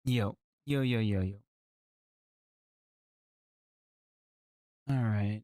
Yo, yo, yo, yo, yo. All right.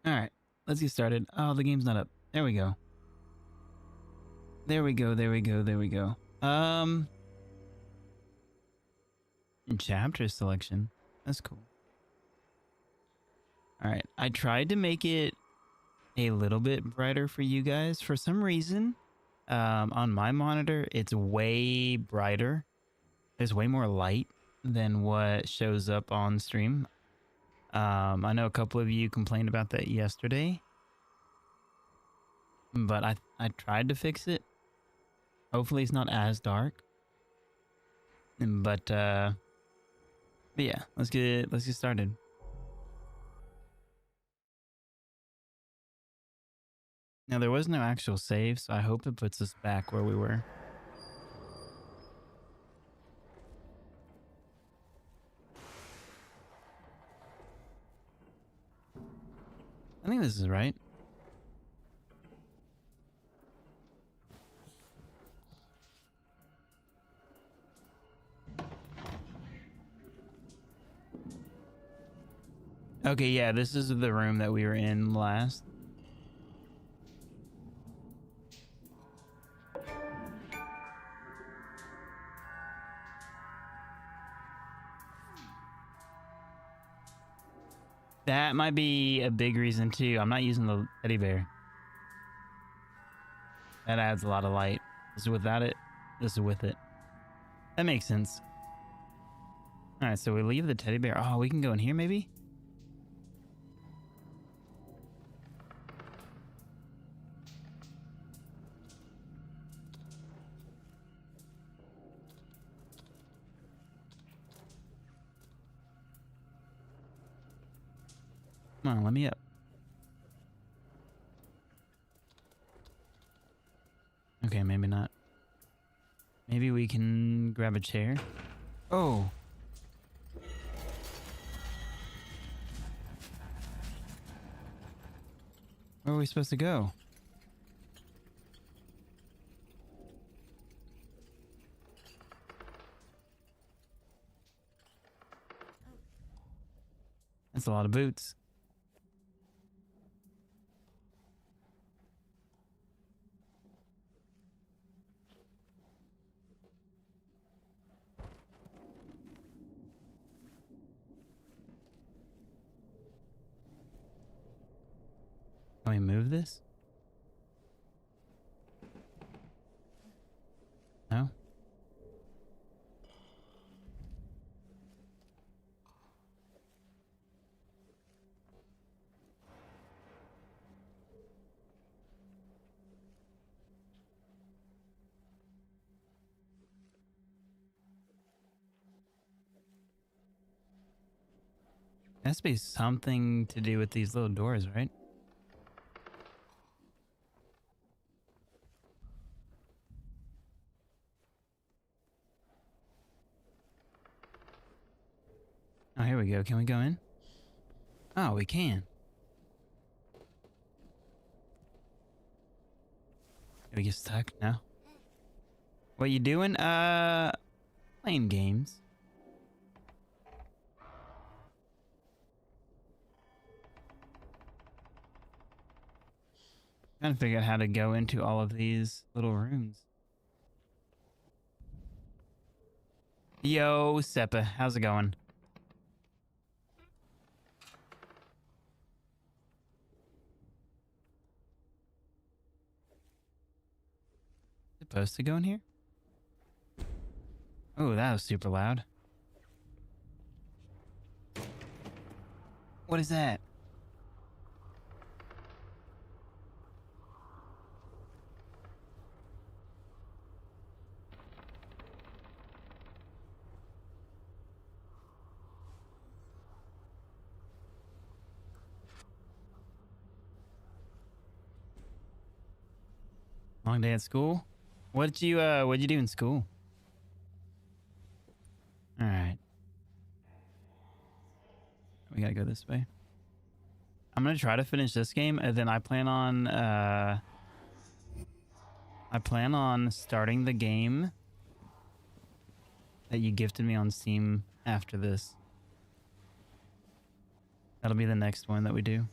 All right. Let's get started. Oh, the game's not up. There we go. There we go. There we go. There we go. Chapter selection. That's cool. All right. I tried to make it a little bit brighter for you guys. For some reason, on my monitor, it's way brighter. There's way more light than what shows up on stream. I know a couple of you complained about that yesterday, but I tried to fix it. Hopefully it's not as dark. But yeah, let's get started. Now there was no actual save, so I hope it puts us back where we were. I think this is right. Okay, yeah, this is the room that we were in last. That might be a big reason too. I'm not using the teddy bear. That adds a lot of light. This is without it. This is with it. That makes sense. All right, so we leave the teddy bear. Oh, we can go in here maybe? Come on, let me up. Okay, maybe not. Maybe we can grab a chair. Oh. Where are we supposed to go? That's a lot of boots. Can we move this? No? Has to be something to do with these little doors, right? Oh, here we go. Can we go in? Oh, we can. Did we get stuck? No. What you doing? Playing games. Trying to figure out how to go into all of these little rooms. Yo, Seppa, how's it going? Supposed to go in here? Oh, that was super loud. What is that? Long day at school? What'd you do in school? All right. We gotta go this way. I'm gonna try to finish this game, and then I plan on starting the game that you gifted me on Steam after this. That'll be the next one that we do.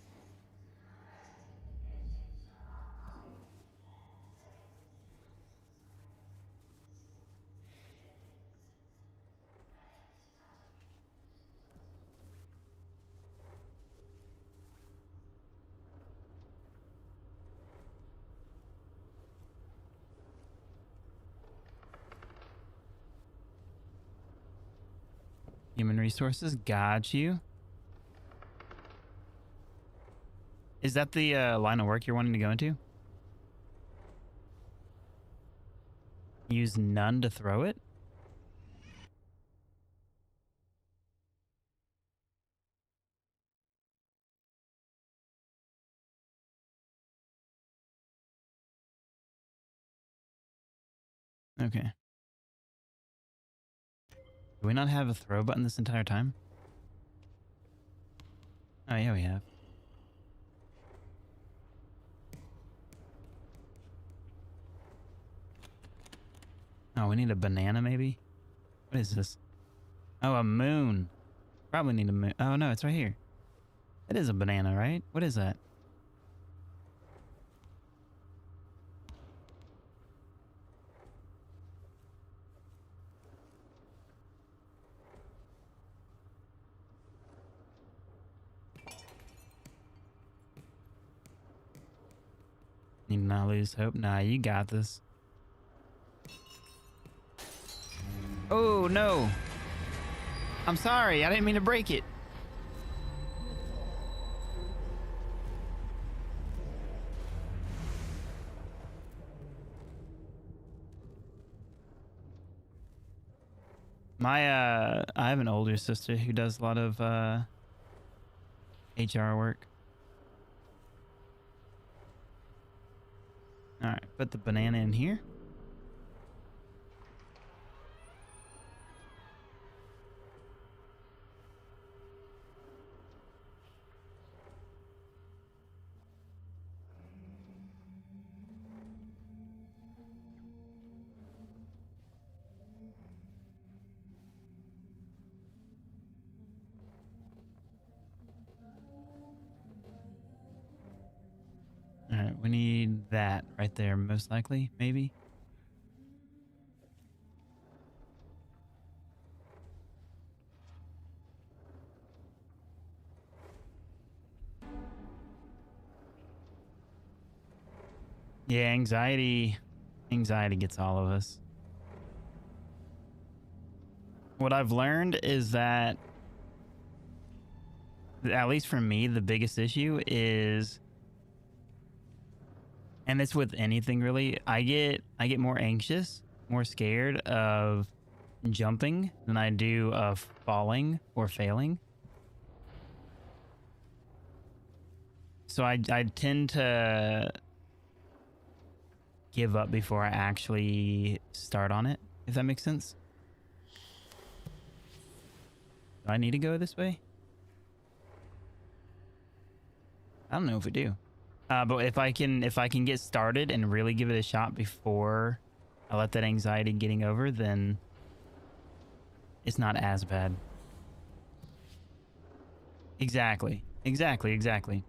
Human resources, got you. Is that the line of work you're wanting to go into? Use none to throw it? Okay. Do we not have a throw button this entire time? Oh, yeah, we have. Oh, we need a banana, maybe? What is this? Oh, a moon. Probably need a moon. Oh, no, it's right here. It is a banana, right? What is that? Need to not lose hope. Nah, you got this. Oh, no. I'm sorry. I didn't mean to break it. I have an older sister who does a lot of HR work. All right, put the banana in here. All right, we need that right there, most likely, maybe. Yeah, anxiety gets all of us. What I've learned is that, at least for me, the biggest issue is, and it's with anything really, I get more anxious, more scared of jumping than I do of falling or failing. So I tend to give up before I actually start on it, if that makes sense. Do I need to go this way? I don't know if we do. But if I can get started and really give it a shot before I let that anxiety getting over, then it's not as bad. Exactly. Exactly. Exactly.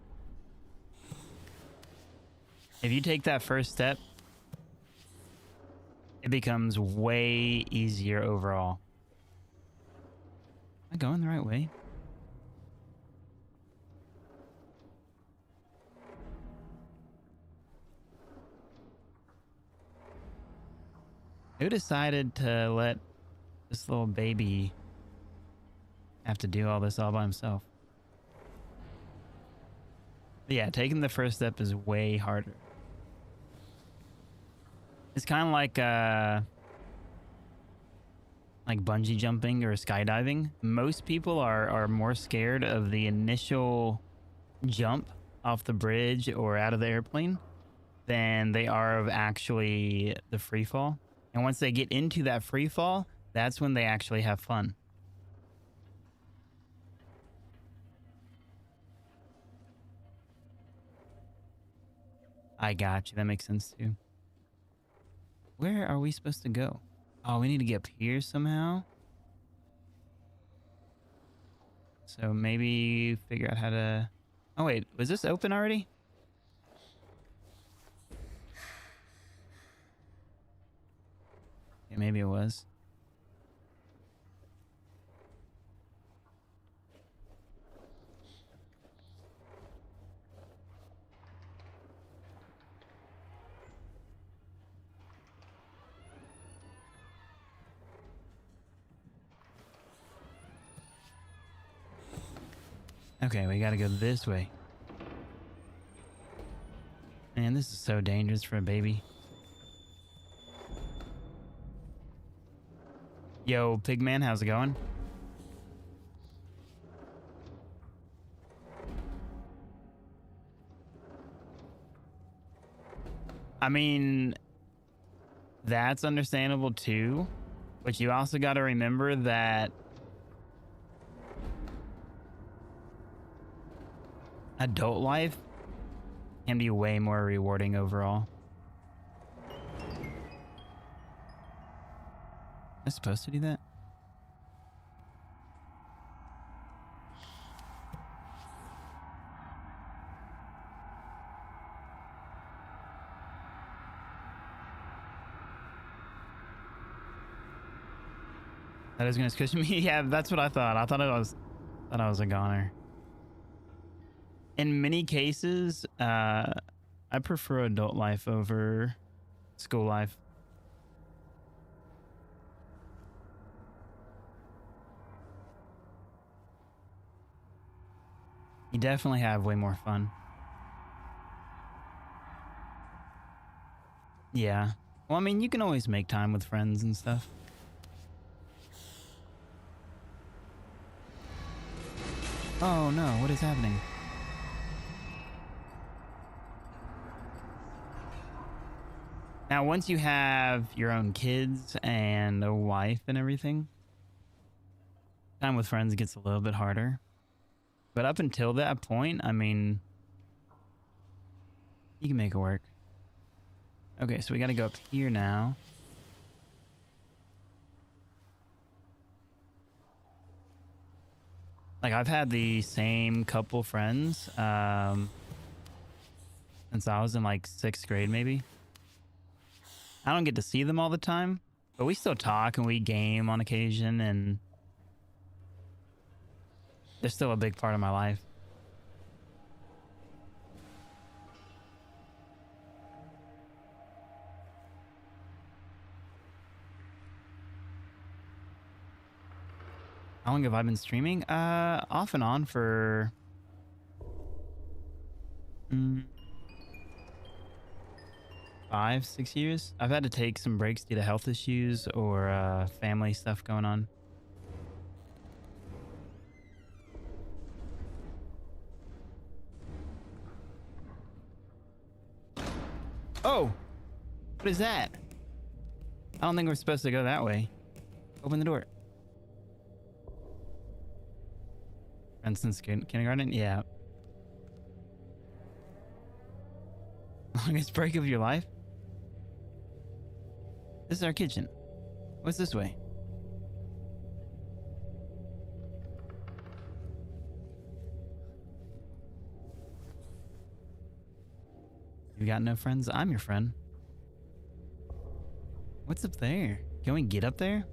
If you take that first step, it becomes way easier overall. Am I going the right way? Who decided to let this little baby have to do all this all by himself? But yeah, taking the first step is way harder. It's kind of like bungee jumping or skydiving. Most people are more scared of the initial jump off the bridge or out of the airplane than they are of actually the free fall. And once they get into that free fall, that's when they actually have fun. I got you. That makes sense too. Where are we supposed to go? Oh, we need to get up here somehow. So maybe figure out how to... Oh, wait. Was this open already? Yeah, maybe it was. Okay, we gotta go this way. Man, this is so dangerous for a baby. Yo, Pigman, how's it going? I mean, that's understandable too, but you also got to remember that adult life can be way more rewarding overall. Am I supposed to do that? That is gonna squish me. Yeah, that's what I thought. I thought I was a goner. In many cases, I prefer adult life over school life. You definitely have way more fun. Yeah. Well, I mean, you can always make time with friends and stuff. Oh no, what is happening? Now, once you have your own kids and a wife and everything, time with friends gets a little bit harder. But up until that point, I mean, you can make it work. Okay, so we got to go up here now. Like, I've had the same couple friends since I was in like 6th grade, maybe. I don't get to see them all the time, but we still talk and we game on occasion, and they're still a big part of my life. How long have I been streaming? Off and on for 5, 6 years. I've had to take some breaks due to health issues or family stuff going on. What is that? I don't think we're supposed to go that way. Open the door. Benson's kindergarten? Yeah. Longest break of your life? This is our kitchen. What's this way? You got no friends? I'm your friend. What's up there? Can we get up there?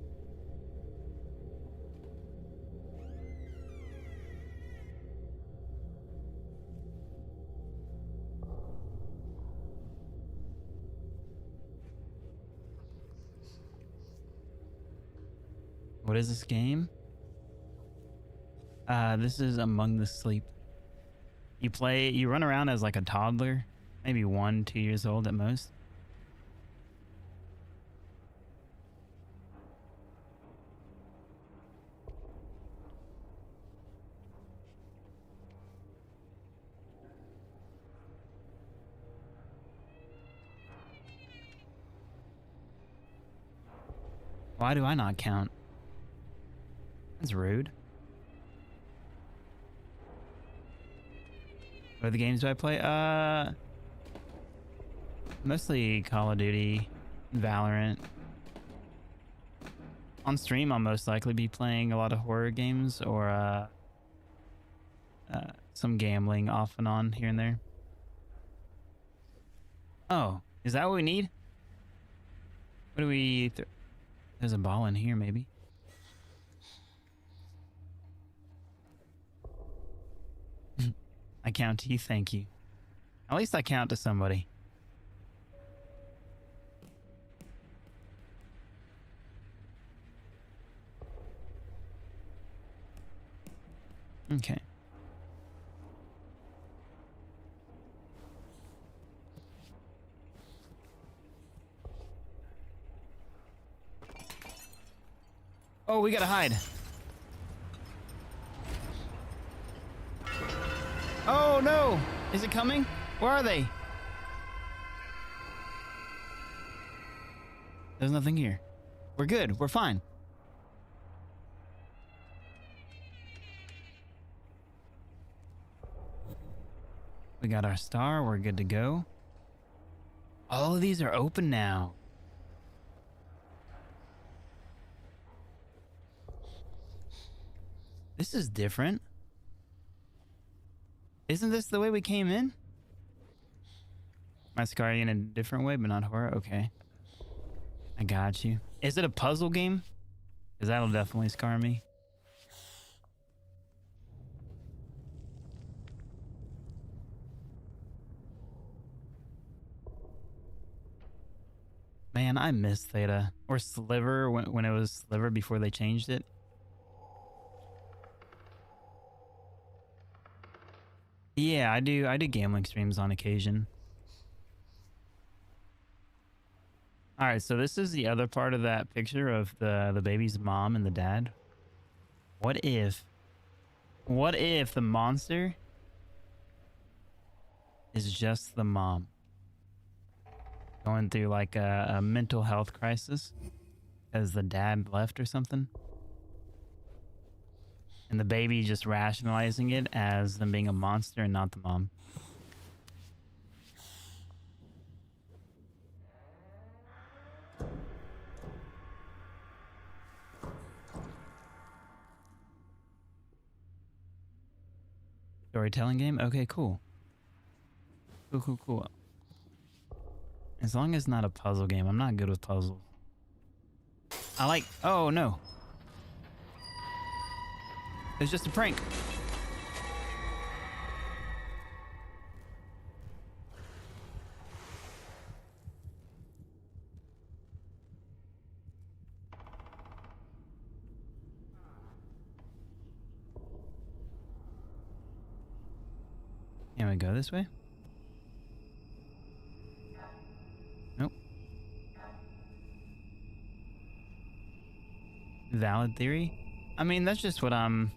What is this game? This is Among the Sleep. You run around as like a toddler, maybe 1, 2 years old at most. Why do I not count? That's rude. What other games do I play? Mostly Call of Duty, Valorant. On stream, I'll most likely be playing a lot of horror games or some gambling off and on here and there. Oh, is that what we need? What do we... There's a ball in here, maybe. I count to you, thank you. At least I count to somebody. Okay. Oh, we gotta hide. Oh no! Is it coming? Where are they? There's nothing here. We're good. We're fine. We got our star. We're good to go. All of these are open now. This is different. Isn't this the way we came in? My scar in a different way, but not horror? Okay. I got you. Is it a puzzle game? Because that'll definitely scar me. Man, I miss Theta. Or Sliver when it was Sliver before they changed it. Yeah, I do gambling streams on occasion. Alright, so this is the other part of that picture of the baby's mom and the dad. What if the monster is just the mom? Going through like a mental health crisis because the dad left or something? And the baby just rationalizing it as them being a monster and not the mom. Storytelling game? Okay, cool. Cool. As long as it's not a puzzle game. I'm not good with puzzles. I like... Oh, no. It's just a prank. Can we go this way? Nope. Valid theory? I mean, that's just what I'm...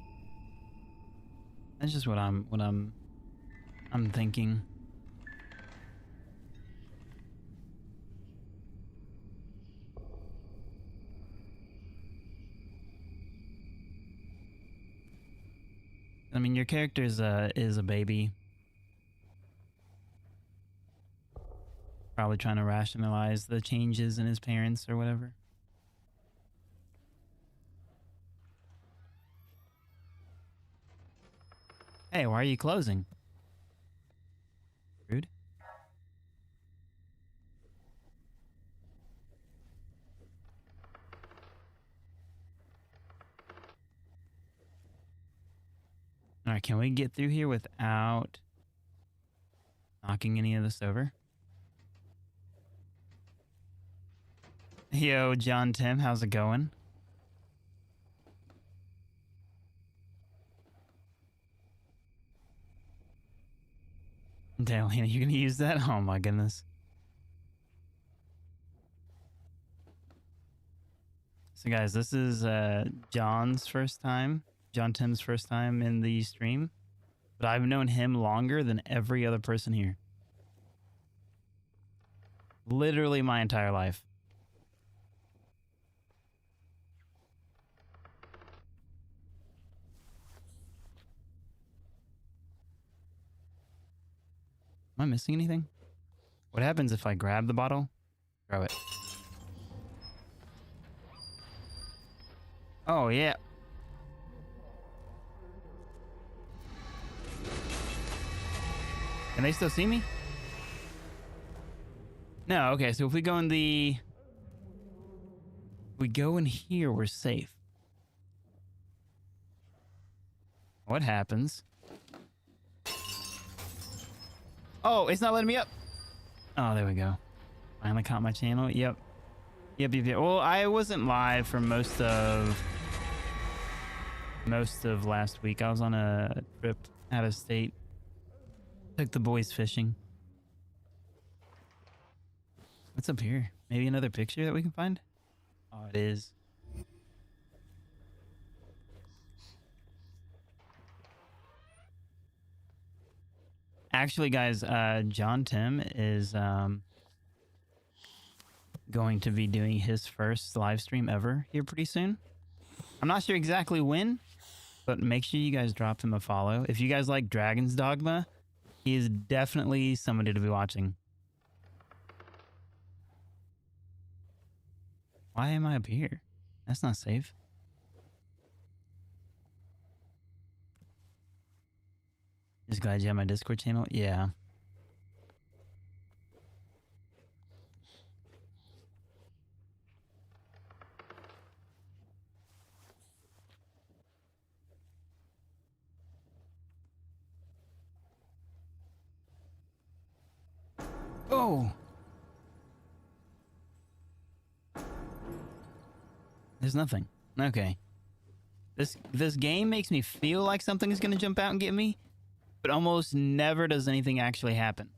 That's just what I'm thinking. I mean, your character is a baby. Probably trying to rationalize the changes in his parents or whatever. Hey, why are you closing? Rude. All right, can we get through here without knocking any of this over? Yo, John Tim, how's it going? Dalina, you gonna use that? Oh my goodness. So guys, this is John's first time, John Tim's first time in the stream, but I've known him longer than every other person here. Literally my entire life. Am I missing anything? What happens if I grab the bottle? Throw it. Oh, yeah. Can they still see me? No, okay, so if we go in the... If we go in here, we're safe. What happens? Oh, it's not letting me up. Oh, there we go. Finally caught my channel. Yep. Yep. Well, I wasn't live for most of last week. I was on a trip out of state. Took the boys fishing. What's up here? Maybe another picture that we can find? Oh, it is. Actually, guys, John Tim is going to be doing his first live stream ever here pretty soon. I'm not sure exactly when, but make sure you guys drop him a follow. If you guys like Dragon's Dogma, he is definitely somebody to be watching. Why am I up here? That's not safe. Just glad you have my Discord channel. Yeah. Oh! There's nothing. Okay. This game makes me feel like something is going to jump out and get me, but almost never does anything actually happen.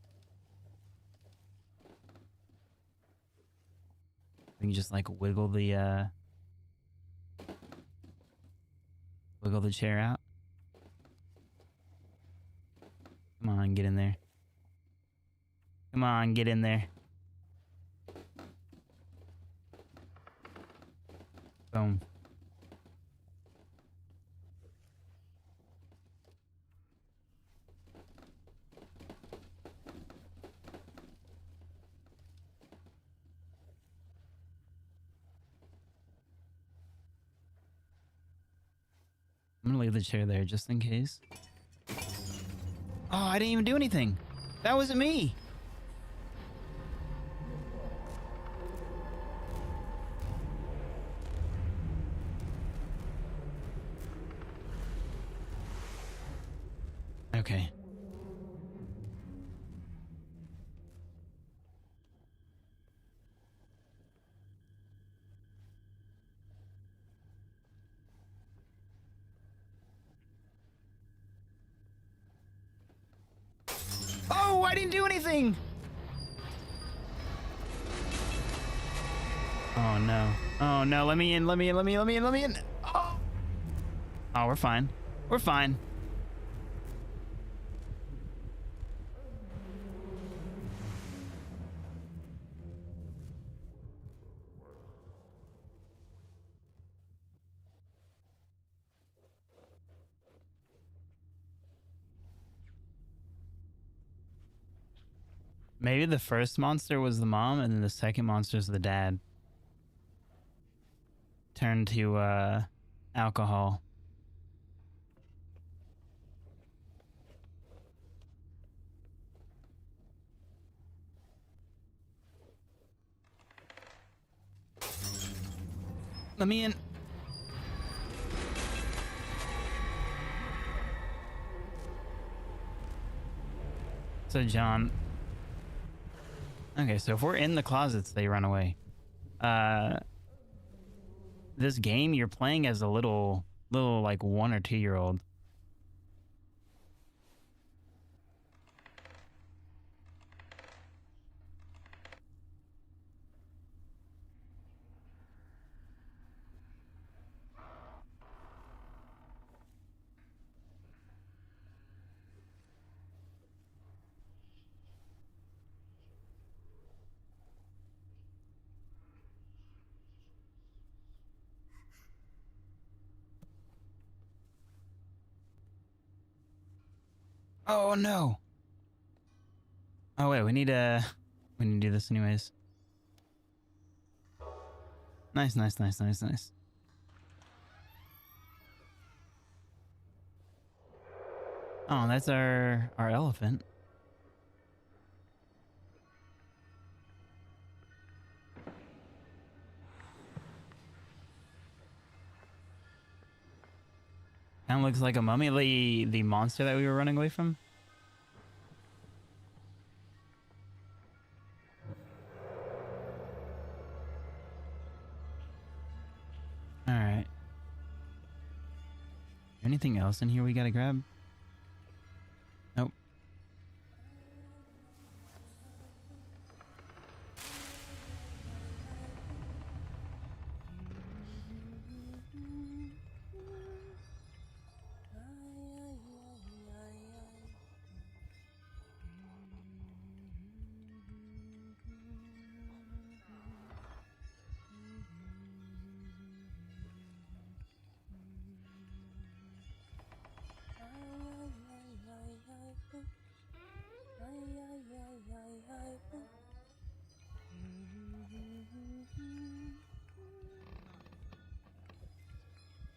We can just like wiggle the chair out. Come on, get in there. Come on, get in there. Boom. I'm gonna leave the chair there just in case. Oh, I didn't even do anything. That wasn't me. Okay. Oh, I didn't do anything. Oh no. Oh no, let me in, let me in, let me in, let me in, let me in. Oh. Oh, we're fine. We're fine. Maybe the first monster was the mom, and then the second monster is the dad. Turned to alcohol. Let me in. So John. Okay, so if we're in the closets, they run away. This game you're playing as a little like 1 or 2 year old. Oh no. Oh wait, we need to do this anyways. Nice, nice, nice, nice, nice. Oh, that's our elephant. Kind of looks like a mummy, the monster that we were running away from. All right. Anything else in here we gotta grab? Nope.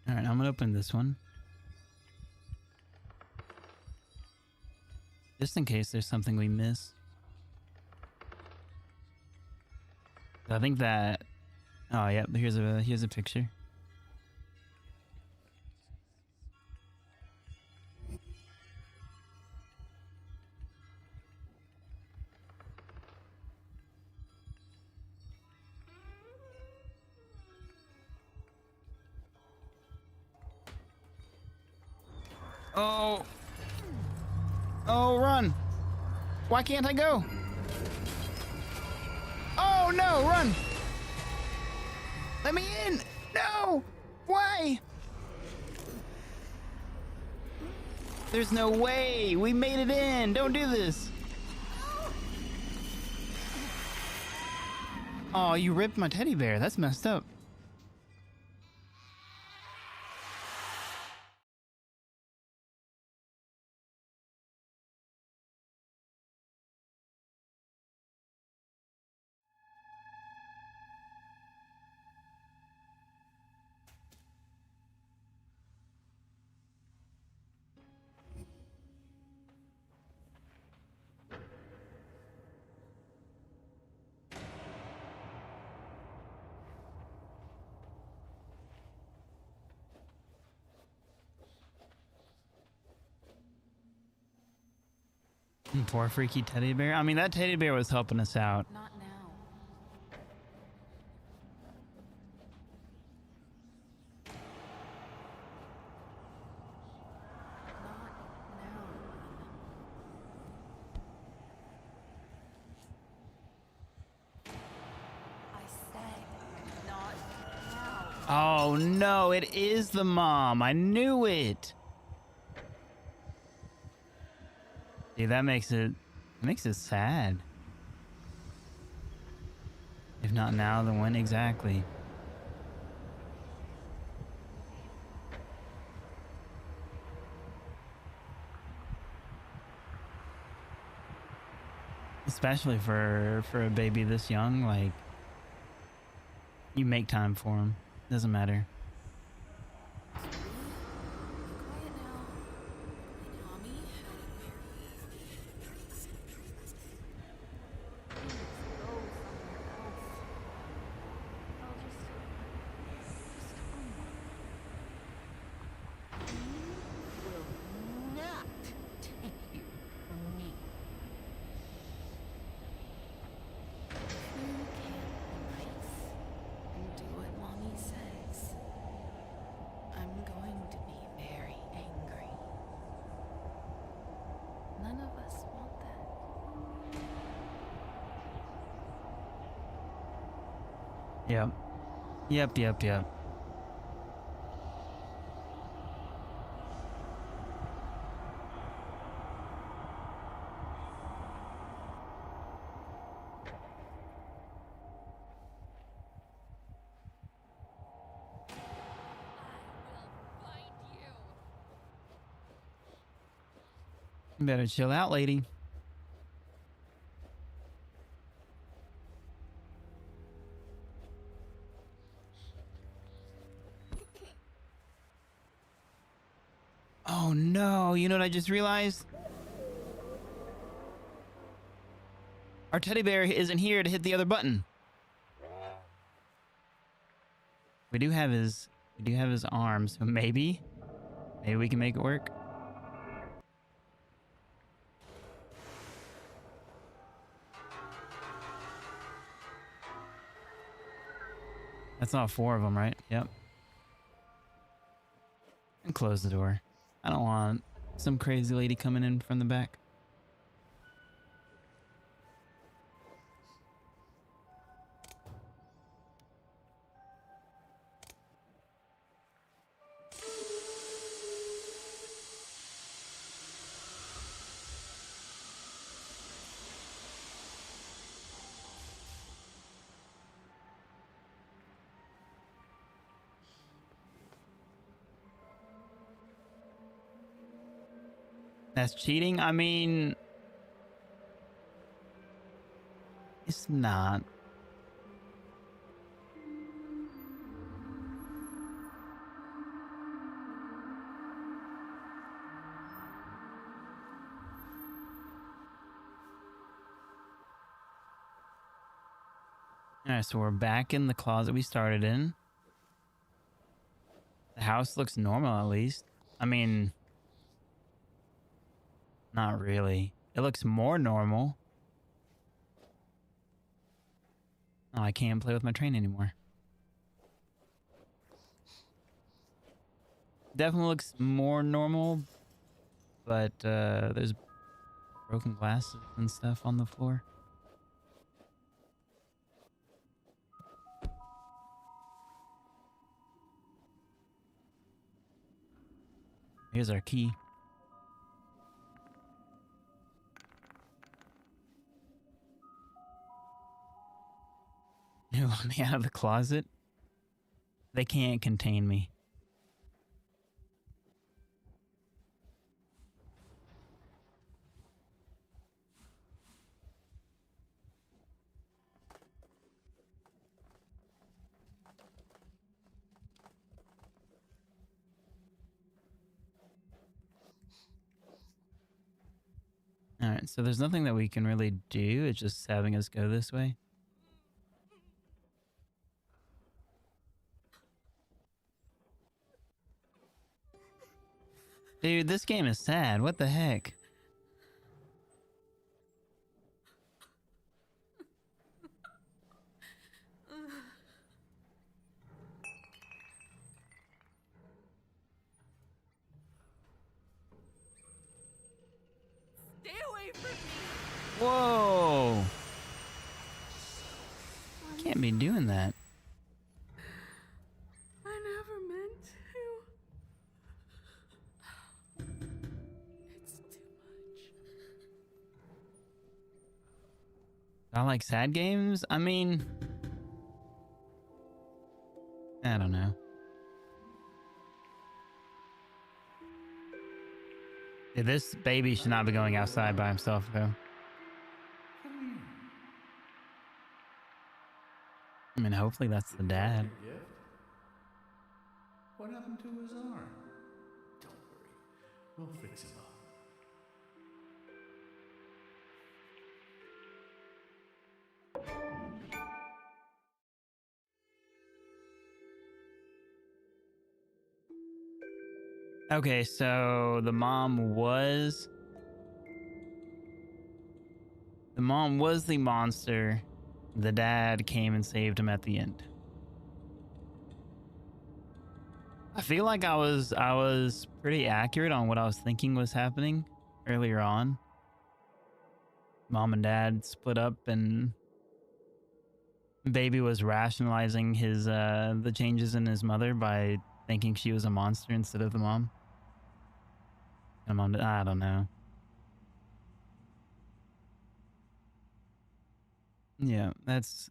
All right, I'm gonna open this one. Just in case there's something we miss. I think that... Oh, yeah, here's a picture. Oh. Oh, run. Why can't I go? Oh, no, run. Let me in. No. Why? There's no way. We made it in. Don't do this. Oh, you ripped my teddy bear. That's messed up. Poor freaky teddy bear. I mean, that teddy bear was helping us out. Not now. Oh no, it is the mom. I knew it. See, that makes it sad. If not now, then when exactly? especially for a baby this young. Like, you make time for him. Doesn't matter. Sweetie, quiet now. Mommy? Please go somewhere else. I'll just come on. He will not take you from me. If you can't be nice and do what Mommy says, I'm going to be very angry. None of us want that. Yep. Yep. You better chill out, lady. Oh no, you know what I just realized? Our teddy bear isn't here to hit the other button. We do have his arms, so maybe we can make it work. That's all 4 of them, right? Yep. And close the door. I don't want some crazy lady coming in from the back. That's cheating? I mean, it's not. Alright, so we're back in the closet we started in. The house looks normal, at least. I mean, not really. It looks more normal. Oh, I can't play with my train anymore. Definitely looks more normal, but there's broken glasses and stuff on the floor. Here's our key. You want me out of the closet? They can't contain me. Alright, so there's nothing that we can really do. It's just having us go this way. Dude, this game is sad. What the heck? Stay away from me! Whoa! Can't be doing that. I never meant to. It's too much. I like sad games? I mean, I don't know. Yeah, this baby should not be going outside by himself, though. I mean, hopefully that's the Did you like dad. your gift? What happened to his arm? Don't worry, we'll fix him up. Okay, so the mom was the monster. The dad came and saved him at the end. I feel like I was pretty accurate on what I was thinking was happening earlier on. Mom and dad split up and baby was rationalizing his the changes in his mother by thinking she was a monster instead of the mom. And mom, I don't know. Yeah, that's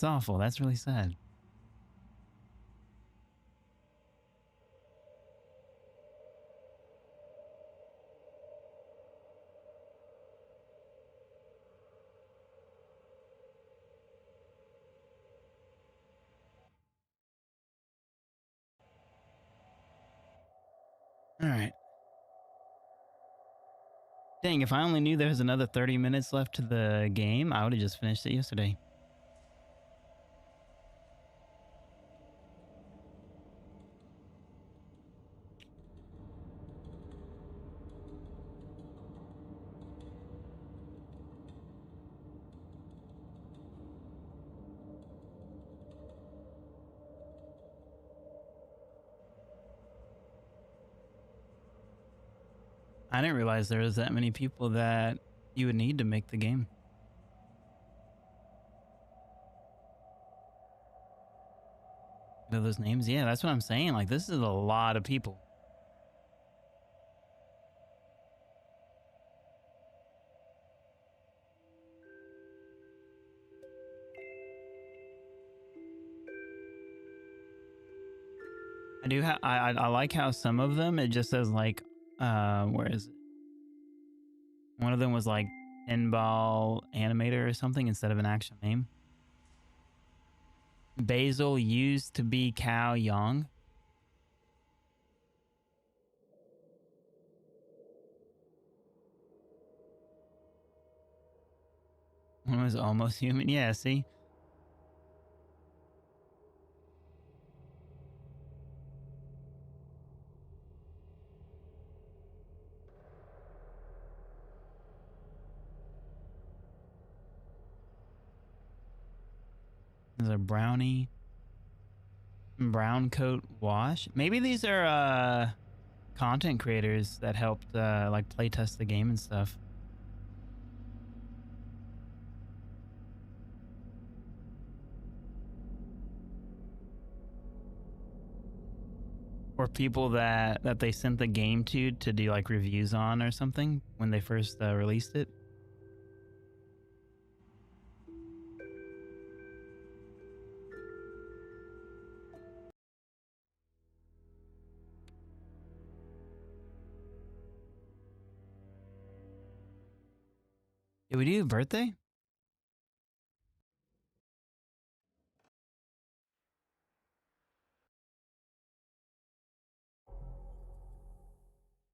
awful. That's really sad. All right. Dang, if I only knew there was another 30 minutes left to the game, I would have just finished it yesterday. I didn't realize there was that many people that you would need to make the game. Know those names? Yeah, that's what I'm saying. Like, this is a lot of people. I like how some of them it just says like where is it? One of them was like pinball animator or something instead of an actual name. Basil used to be Cao Yang. One was almost human. Yeah, see? There's a brownie. Brown coat wash. Maybe these are content creators that helped like play test the game and stuff. Or people that they sent the game to do like reviews on or something when they first released it. Did we do a birthday?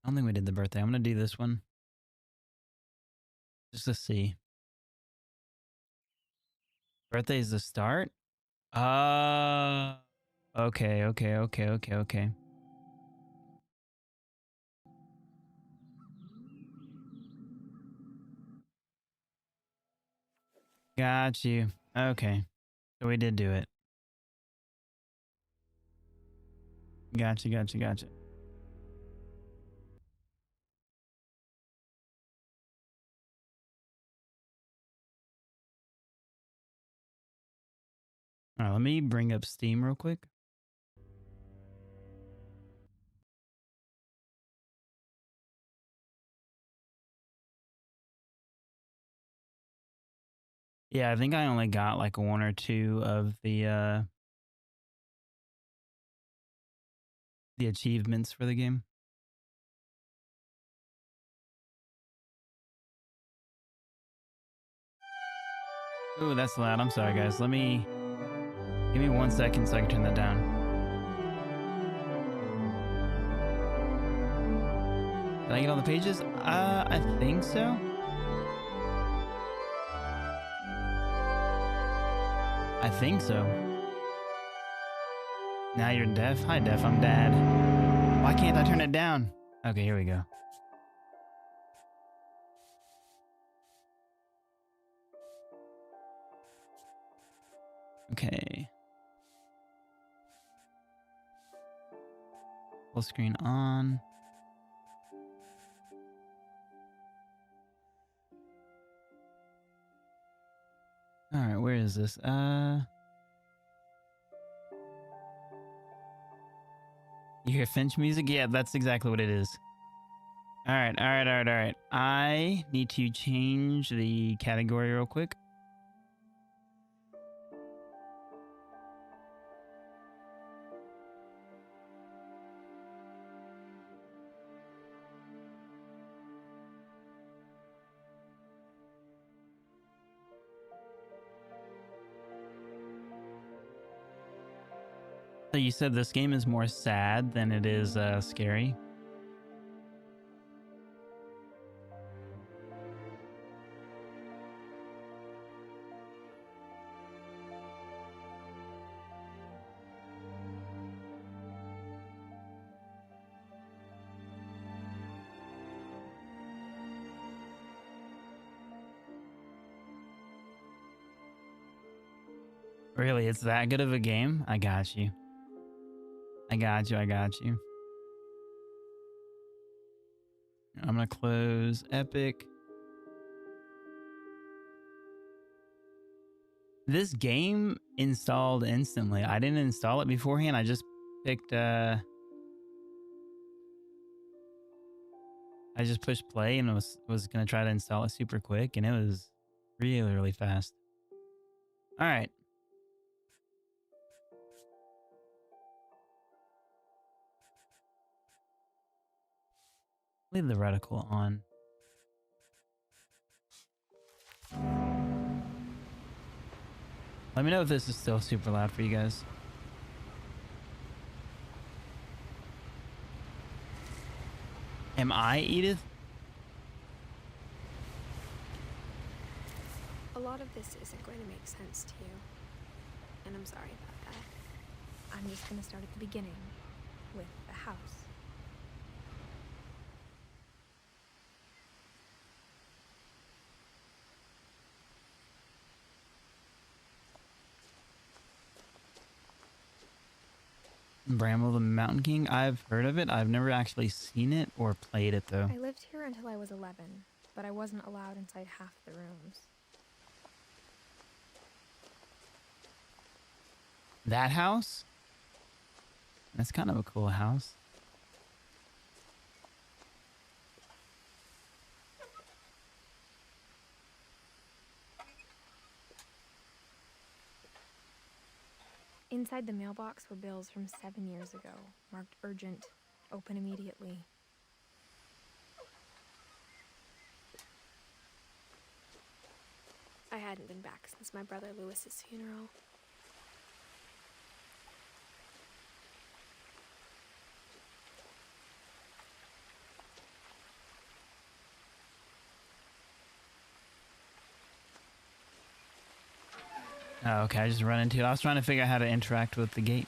I don't think we did the birthday. I'm gonna do this one just to see. Birthday is the start. Okay, okay, okay, okay, okay. Got you. Okay, so we did do it. Gotcha, gotcha, gotcha. All right, let me bring up Steam real quick. Yeah, I think I only got like one or two of the achievements for the game. Ooh, that's loud. I'm sorry, guys. Let me Give me 1 second so I can turn that down. Did I get all the pages? I think so. I think so. Now you're deaf? Hi, deaf. I'm dad. Why can't I turn it down? Okay, here we go. Okay. Full screen on. All right, where is this? You hear Finch music? Yeah, that's exactly what it is. All right. I need to change the category real quick. So you said this game is more sad than it is scary. Really, it's that good of a game? I got you. I got you. I'm gonna close Epic. This game installed instantly. I didn't install it beforehand. I just picked I just pushed play and was gonna try to install it super quick, and it was really fast. All right. Leave the reticle on. Let me know if this is still super loud for you guys. Am I Edith? A lot of this isn't going to make sense to you, and I'm sorry about that. I'm just going to start at the beginning, with the house. Bramble the Mountain King? I've heard of it. I've never actually seen it or played it though. I lived here until I was 11, but I wasn't allowed inside half the rooms. That house? That's kind of a cool house. Inside the mailbox were bills from 7 years ago, marked urgent, open immediately. I hadn't been back since my brother Lewis's funeral. Oh, okay, I just run into it. I was trying to figure out how to interact with the gate.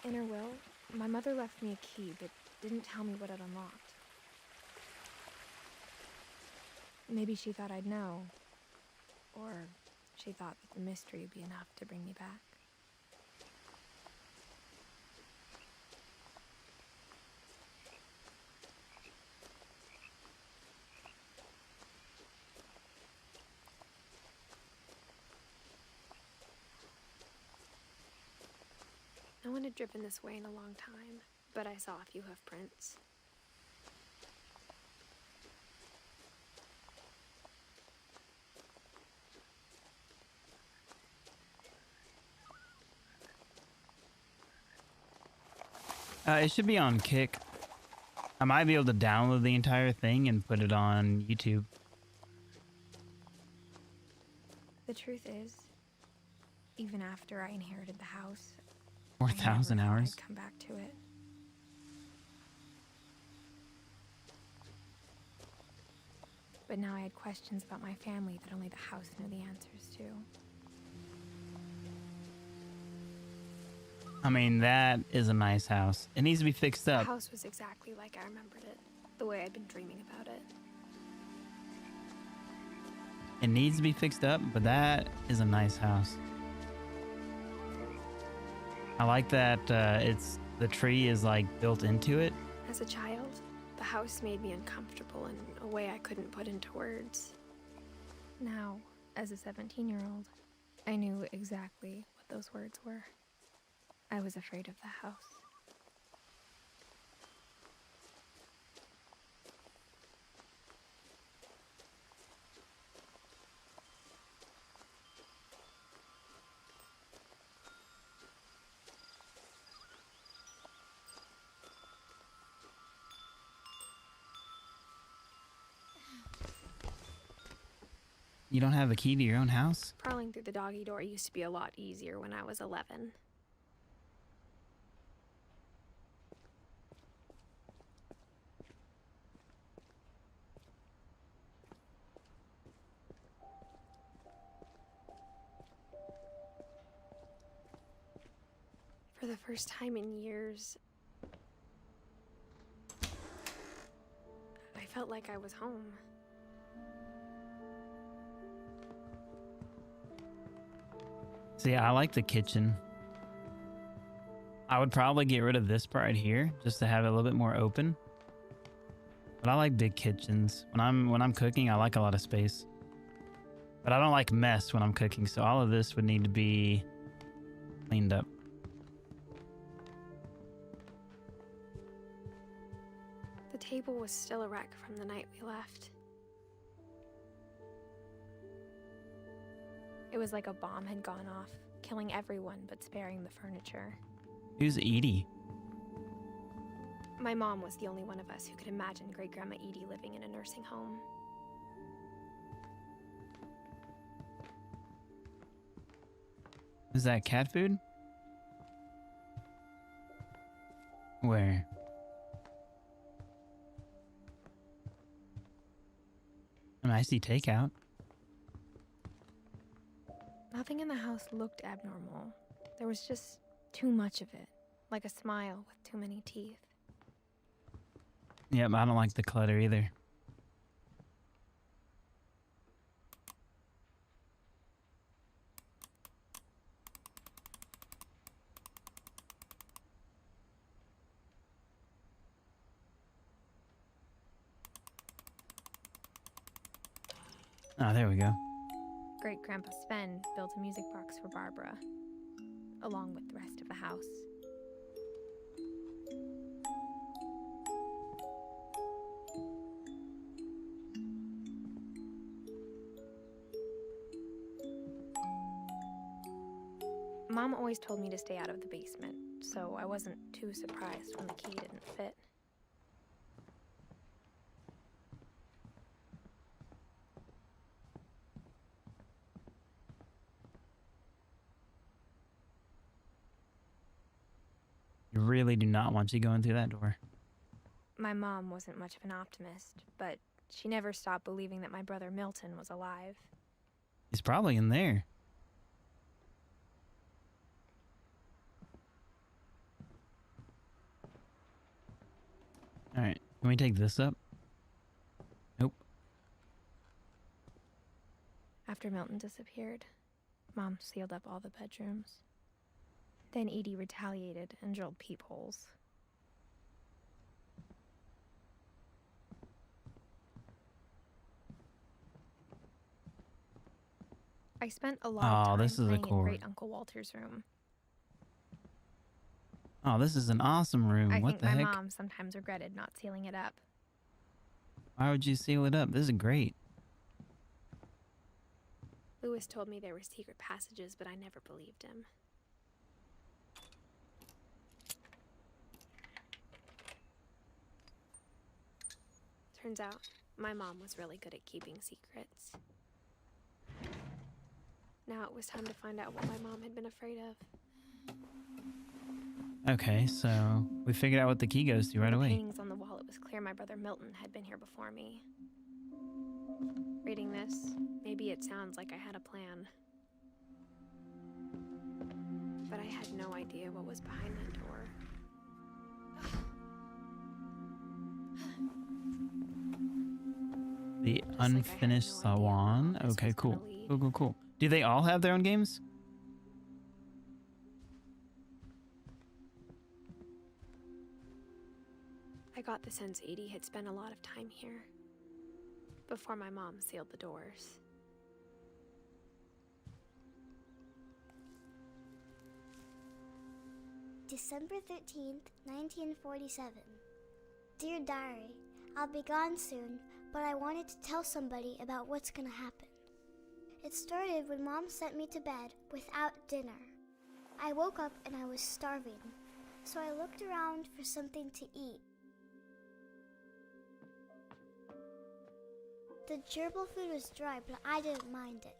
In her will, my mother left me a key, but didn't tell me what it unlocked. Maybe she thought I'd know. Or she thought that the mystery would be enough to bring me back. No one had driven this way in a long time, but I saw a few hoof prints. It should be on Kick. I might be able to download the entire thing and put it on YouTube. The truth is, even after I inherited the house, I 4,000 never thought hours. I'd come back to it. But now I had questions about my family that only the house knew the answers to. I mean, that is a nice house. It needs to be fixed The up. house was exactly like I remembered it, the way I'd been dreaming about it. It needs to be fixed up, but that is a nice house. I like that the tree is like built into it. As a child, the house made me uncomfortable in a way I couldn't put into words. Now, as a 17-year-old, I knew exactly what those words were. I was afraid of the house. You don't have a key to your own house? Crawling through the doggy door used to be a lot easier when I was 11. For the first time in years, I felt like I was home. See, I like the kitchen. I would probably get rid of this part right here just to have it a little bit more open. But I like big kitchens. When I'm cooking, I like a lot of space. But I don't like mess when I'm cooking, so all of this would need to be cleaned up. The table was still a wreck from the night we left. It was like a bomb had gone off, killing everyone but sparing the furniture. Who's Edie? My mom was the only one of us who could imagine Great-Grandma Edie living in a nursing home. Is that cat food? Where? And I see takeout. Nothing in the house looked abnormal. There was just too much of it, like a smile with too many teeth. Yep, I don't like the clutter either. Oh, there we go. Great-Grandpa Sven built a music box for Barbara, along with the rest of the house. Mom always told me to stay out of the basement, so I wasn't too surprised when the key didn't fit. You really do not want you going through that door. My mom wasn't much of an optimist, but she never stopped believing that my brother Milton was alive. He's probably in there. Alright, can we take this up? Nope. After Milton disappeared, Mom sealed up all the bedrooms. Then Edie retaliated and drilled peepholes. I spent a lot of time this is a playing cool in room. Great Uncle Walter's room. Oh, this is an awesome room. I What think the my heck? mom sometimes regretted not sealing it up. Why would you seal it up? This is great. Lewis told me there were secret passages, but I never believed him. Turns out, my mom was really good at keeping secrets. Now it was time to find out what my mom had been afraid of. Okay, so we figured out what the key goes to right From the away. paintings on the wall, it was clear my brother Milton had been here before me. Reading this, maybe it sounds like I had a plan. But I had no idea what was behind that door. The Just like I had unfinished no idea salon. how this Okay, was cool. gonna lead. Cool. Do they all have their own games? I got the sense Edie had spent a lot of time here before my mom sealed the doors. December 13th, 1947. Dear Diary, I'll be gone soon, but I wanted to tell somebody about what's gonna happen. It started when Mom sent me to bed without dinner. I woke up and I was starving, so I looked around for something to eat. The gerbil food was dry, but I didn't mind it.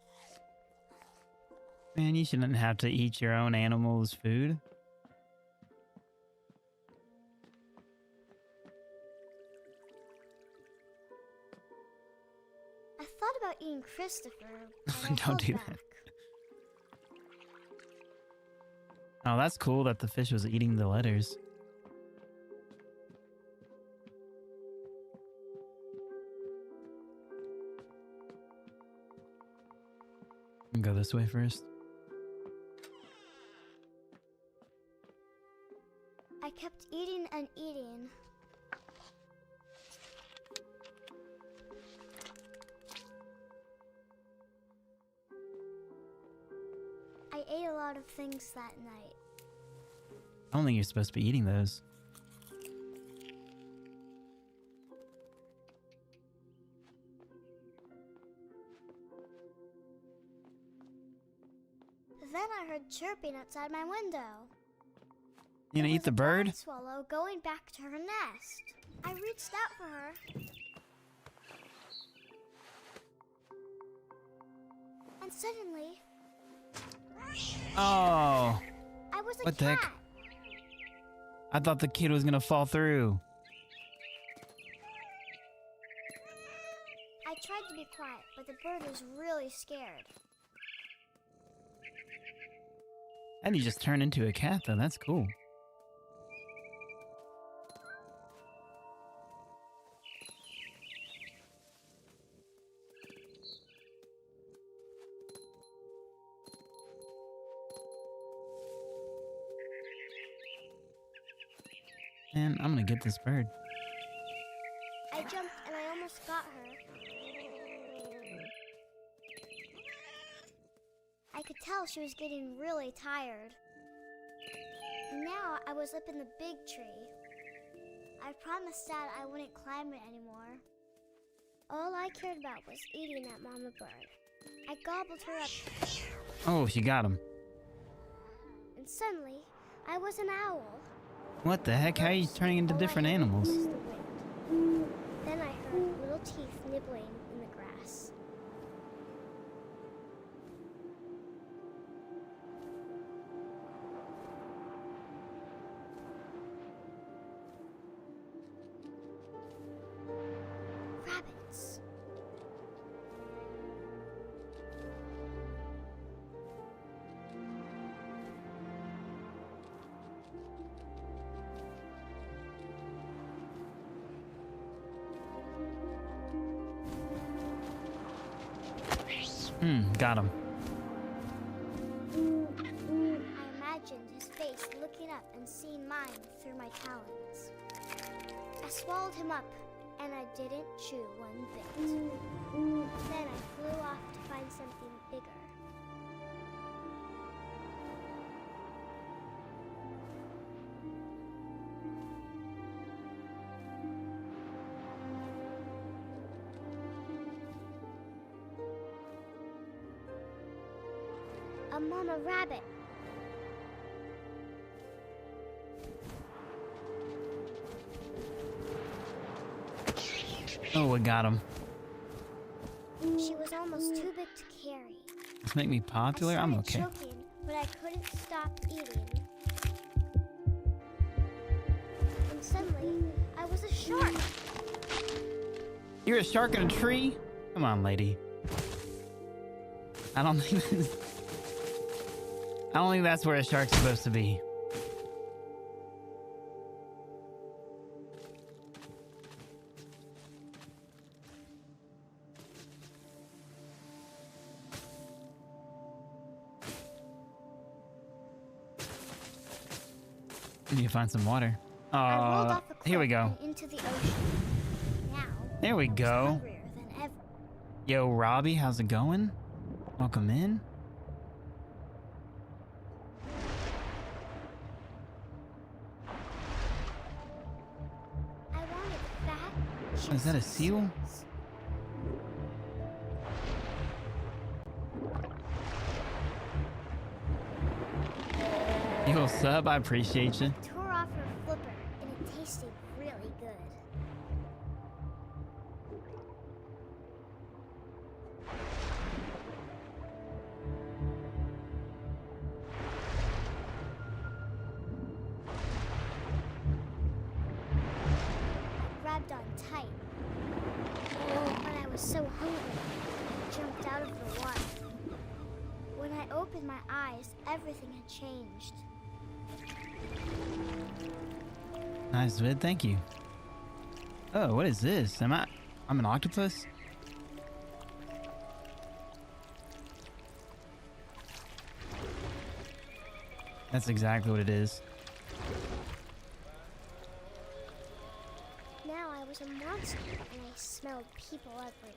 Man, you shouldn't have to eat your own animal's food. I thought about eating Christopher, but I Don't held do back. that. Oh, that's cool that the fish was eating the letters. Go this way first. I kept eating and eating. I ate a lot of things that night. I don't think you're supposed to be eating those. Then I heard chirping outside my window. You gonna It eat was the a bird? barn swallow going back to her nest. I reached out for her. And suddenly, Oh, I was a What the heck? cat. I thought the kid was gonna fall through. I tried to be quiet, but the bird was really scared. And you just turn into a cat though, that's cool. And I'm gonna get this bird. I jumped and I almost got her. I could tell she was getting really tired. Now I was up in the big tree. I promised Dad I wouldn't climb it anymore. All I cared about was eating that mama bird. I gobbled her up, Oh, she got him. and suddenly I was an owl. What the heck? How are you turning into All I different heard animals? was the wind. Then I heard little teeth nibbling in the grass. Rabbits. Got him. I imagined his face looking up and seeing mine through my talons. I swallowed him up, and I didn't chew one bit. Then I flew off to find something bigger. A mama rabbit. Oh, we got him. She was almost too big to carry. Sharks make me popular? I'm I okay. started choking, but I couldn't stop eating. And suddenly, I was a shark. You're a shark in a tree? Come on, lady. I don't think that's where a shark's supposed to be. I need to find some water. I rolled off a cliff Here we go. and into the ocean. Now, There we I was go. hungrier than ever. Yo, Robbie, how's it going? Welcome in. I wanted fat, Is that a juicy seal? seeds. Yo, sub, I appreciate you. I tore off her flipper, and it tasted really good. I grabbed on tight. But I was so hungry, I jumped out of the water. When I opened my eyes, everything had changed. Nice vid, thank you. Oh, what is this? I'm an octopus? That's exactly what it is. Now I was a monster, and I smelled people everywhere.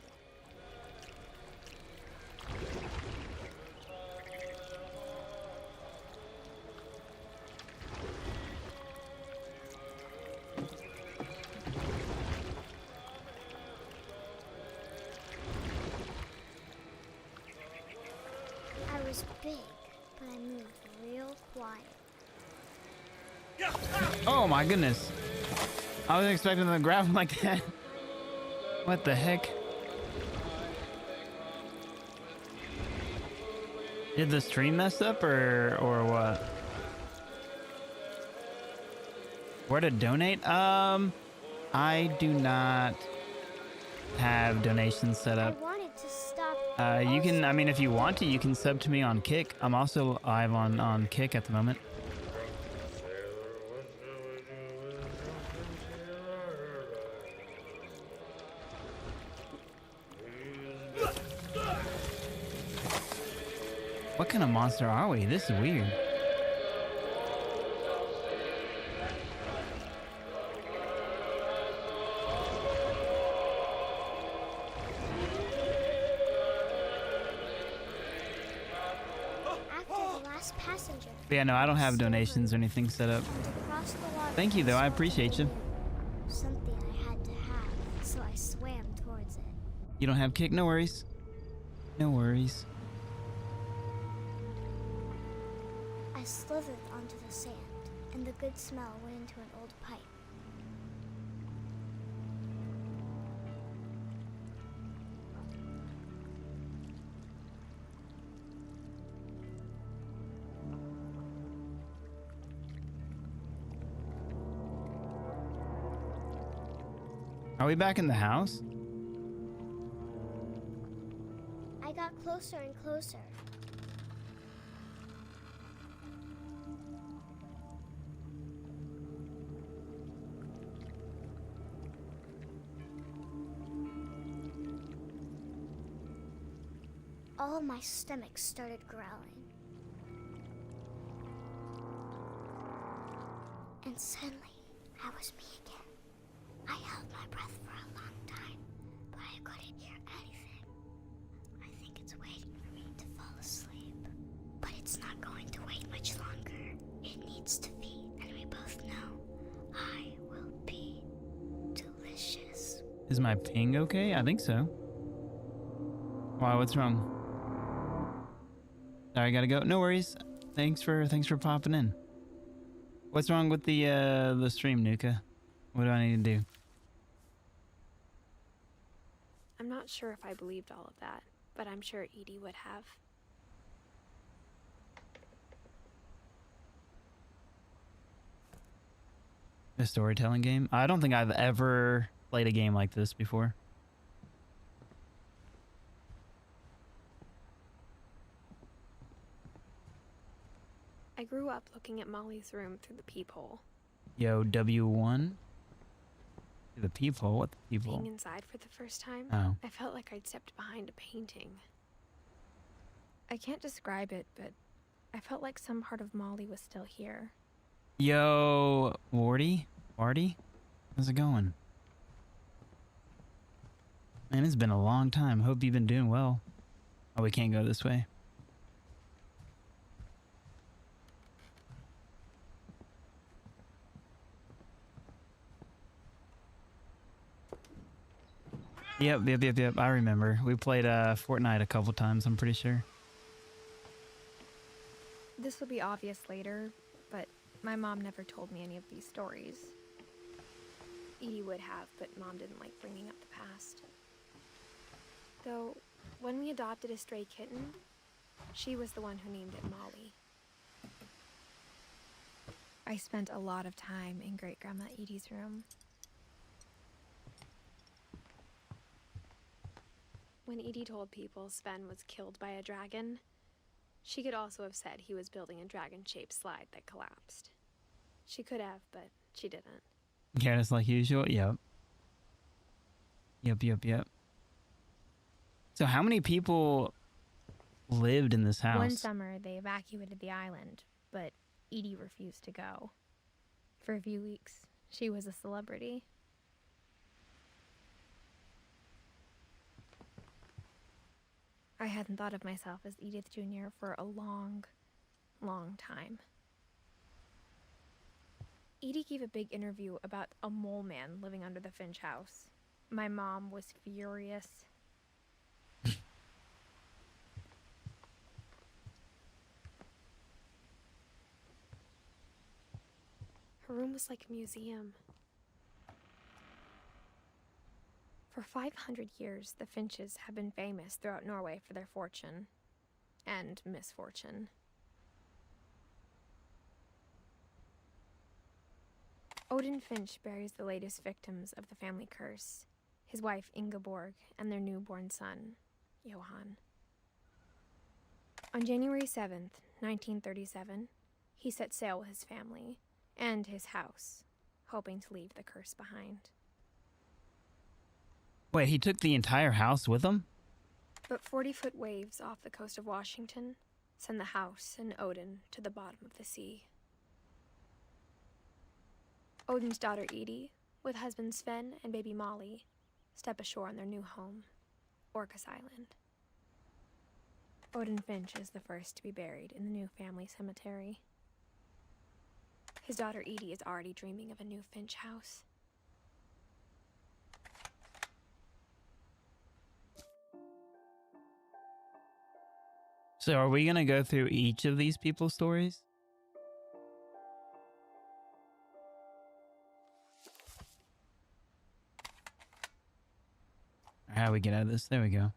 I was big, but I moved real quiet. Oh my goodness. I wasn't expecting them to grab him like that. What the heck? Did the stream mess up or what? Where to donate? I do not have donations set I up. wanted to stop. You can, also- I mean, if you want to, you can sub to me on Kick. I'm also live on Kick at the moment. What kind of monster are we? This is weird. After the last passenger. But yeah, no, I don't have donations or anything set up. And across the water, Thank you, though. I saw appreciate you. something I had to have, so I swam towards it. You don't have Kick? No worries. No worries. I slithered onto the sand, and the good smell went into an old pipe. Are we back in the house? I got closer and closer. All of my stomach started growling. And suddenly, I was me again. I held my breath for a long time, but I couldn't hear anything. I think it's waiting for me to fall asleep. But it's not going to wait much longer. It needs to feed, and we both know I will be delicious. Is my ping okay? I think so. Why, what's wrong? Sorry, I gotta go. No worries. Thanks for popping in. What's wrong with the stream, Nuka? What do I need to do? I'm not sure if I believed all of that, but I'm sure Edie would have. A storytelling game? I don't think I've ever played a game like this before. I grew up looking at Molly's room through the peephole. Yo, W1? The peephole? What the peephole? Being inside for the first time, Oh. I felt like I'd stepped behind a painting. I can't describe it, but I felt like some part of Molly was still here. Yo, Wardy? Wardy? How's it going? Man, it's been a long time. Hope you've been doing well. Oh, we can't go this way. Yep. I remember. We played Fortnite a couple times, I'm pretty sure. This will be obvious later, but my mom never told me any of these stories. Edie would have, but Mom didn't like bringing up the past. Though, when we adopted a stray kitten, she was the one who named it Molly. I spent a lot of time in Great-Grandma Edie's room. When Edie told people Sven was killed by a dragon, she could also have said he was building a dragon-shaped slide that collapsed. She could have, but she didn't. Yeah, just like usual. Yep. So how many people lived in this house? One summer, they evacuated the island, but Edie refused to go. For a few weeks, she was a celebrity. I hadn't thought of myself as Edith Jr. for a long, long time. Edie gave a big interview about a mole man living under the Finch house. My mom was furious. Her room was like a museum. For 500 years, the Finches have been famous throughout Norway for their fortune and misfortune. Odin Finch buries the latest victims of the family curse, his wife Ingeborg and their newborn son, Johan. On January 7th, 1937, he set sail with his family and his house, hoping to leave the curse behind. Wait, he took the entire house with him? But 40-foot waves off the coast of Washington send the house and Odin to the bottom of the sea. Odin's daughter Edie, with husband Sven and baby Molly, step ashore on their new home, Orcas Island. Odin Finch is the first to be buried in the new family cemetery. His daughter Edie is already dreaming of a new Finch house. So are we gonna go through each of these people's stories? How do we get out of this? There we go.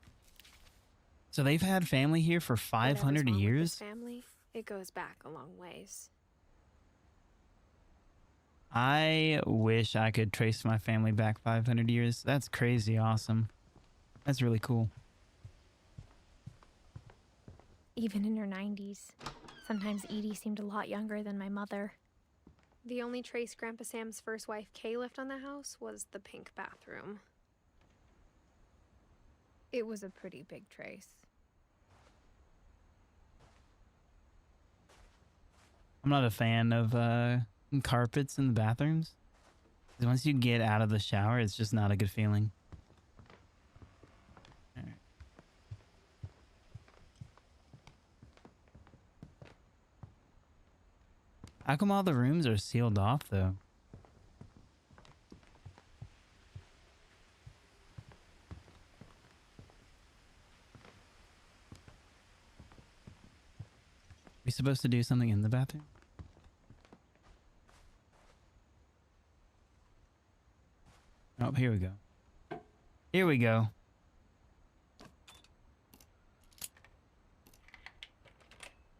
So they've had family here for 500 Whatever's wrong with years? this family, it goes back a long ways. I wish I could trace my family back 500 years. That's crazy awesome. That's really cool. Even in her 90s, sometimes Edie seemed a lot younger than my mother. The only trace Grandpa Sam's first wife Kay left on the house was the pink bathroom. It was a pretty big trace. I'm not a fan of carpets in the bathrooms. 'Cause once you get out of the shower, it's just not a good feeling. Alright. How come all the rooms are sealed off though? We supposed to do something in the bathroom? Oh, here we go. Here we go.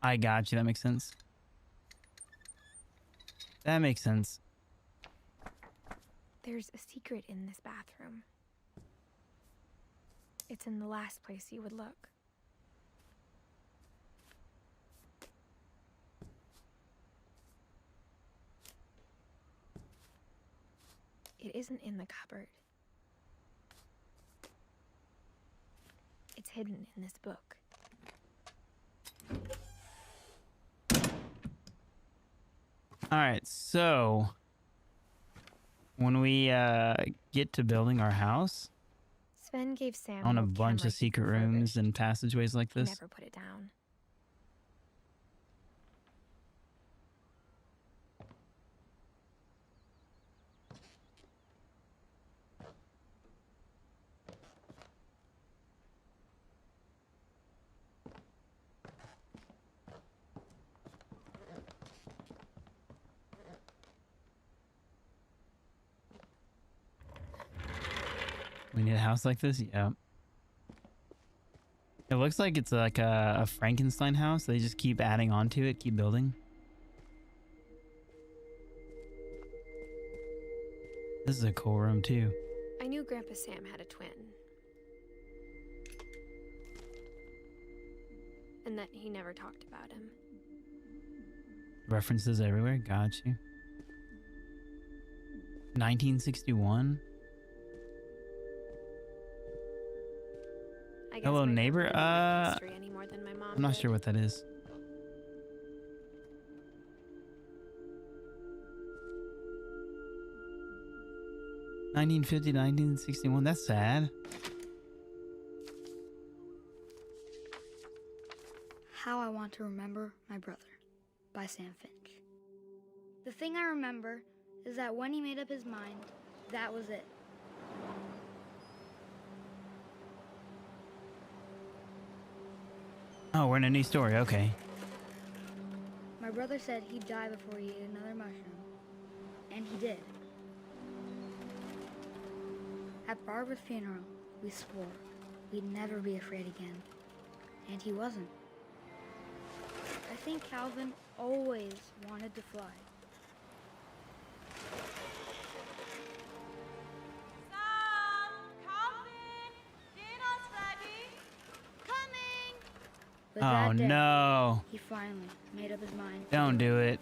I got you. That makes sense. That makes sense. There's a secret in this bathroom. It's in the last place you would look. It isn't in the cupboard. It's hidden in this book. All right, so when we get to building our house, Sven gave Sam on a old bunch camera of he secret rooms refurbished. and passageways like He this. never put it down. We need a house like this? Yeah. It looks like it's like a Frankenstein house. They just keep adding on to it, keep building. This is a cool room too. I knew Grandpa Sam had a twin. And that he never talked about him. References everywhere. Got you. 1961. I guess Hello, my neighbor. family didn't like history any more than my mom I'm not did. sure what that is. (1950 to 1961). That's sad. How I Want to Remember My Brother by Sam Finch. The thing I remember is that when he made up his mind, that was it. Oh, we're in a new story. Okay. My brother said he'd die before he ate another mushroom. And he did. At Barbara's funeral, we swore we'd never be afraid again. And he wasn't. I think Calvin always wanted to fly. But Oh that day, no. he finally made up his mind. to Don't do it.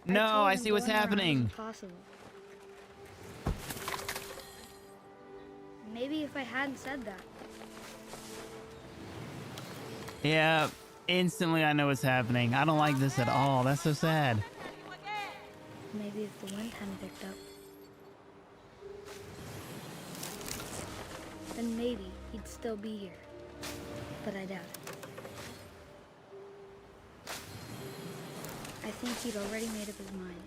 No, told I him see what's going around happening. was impossible. Maybe if I hadn't said that, Yeah, instantly I know what's happening. I don't like this at all. That's so sad. maybe if the wind hadn't picked up, then maybe he'd still be here. But I doubt it. I think he'd already made up his mind.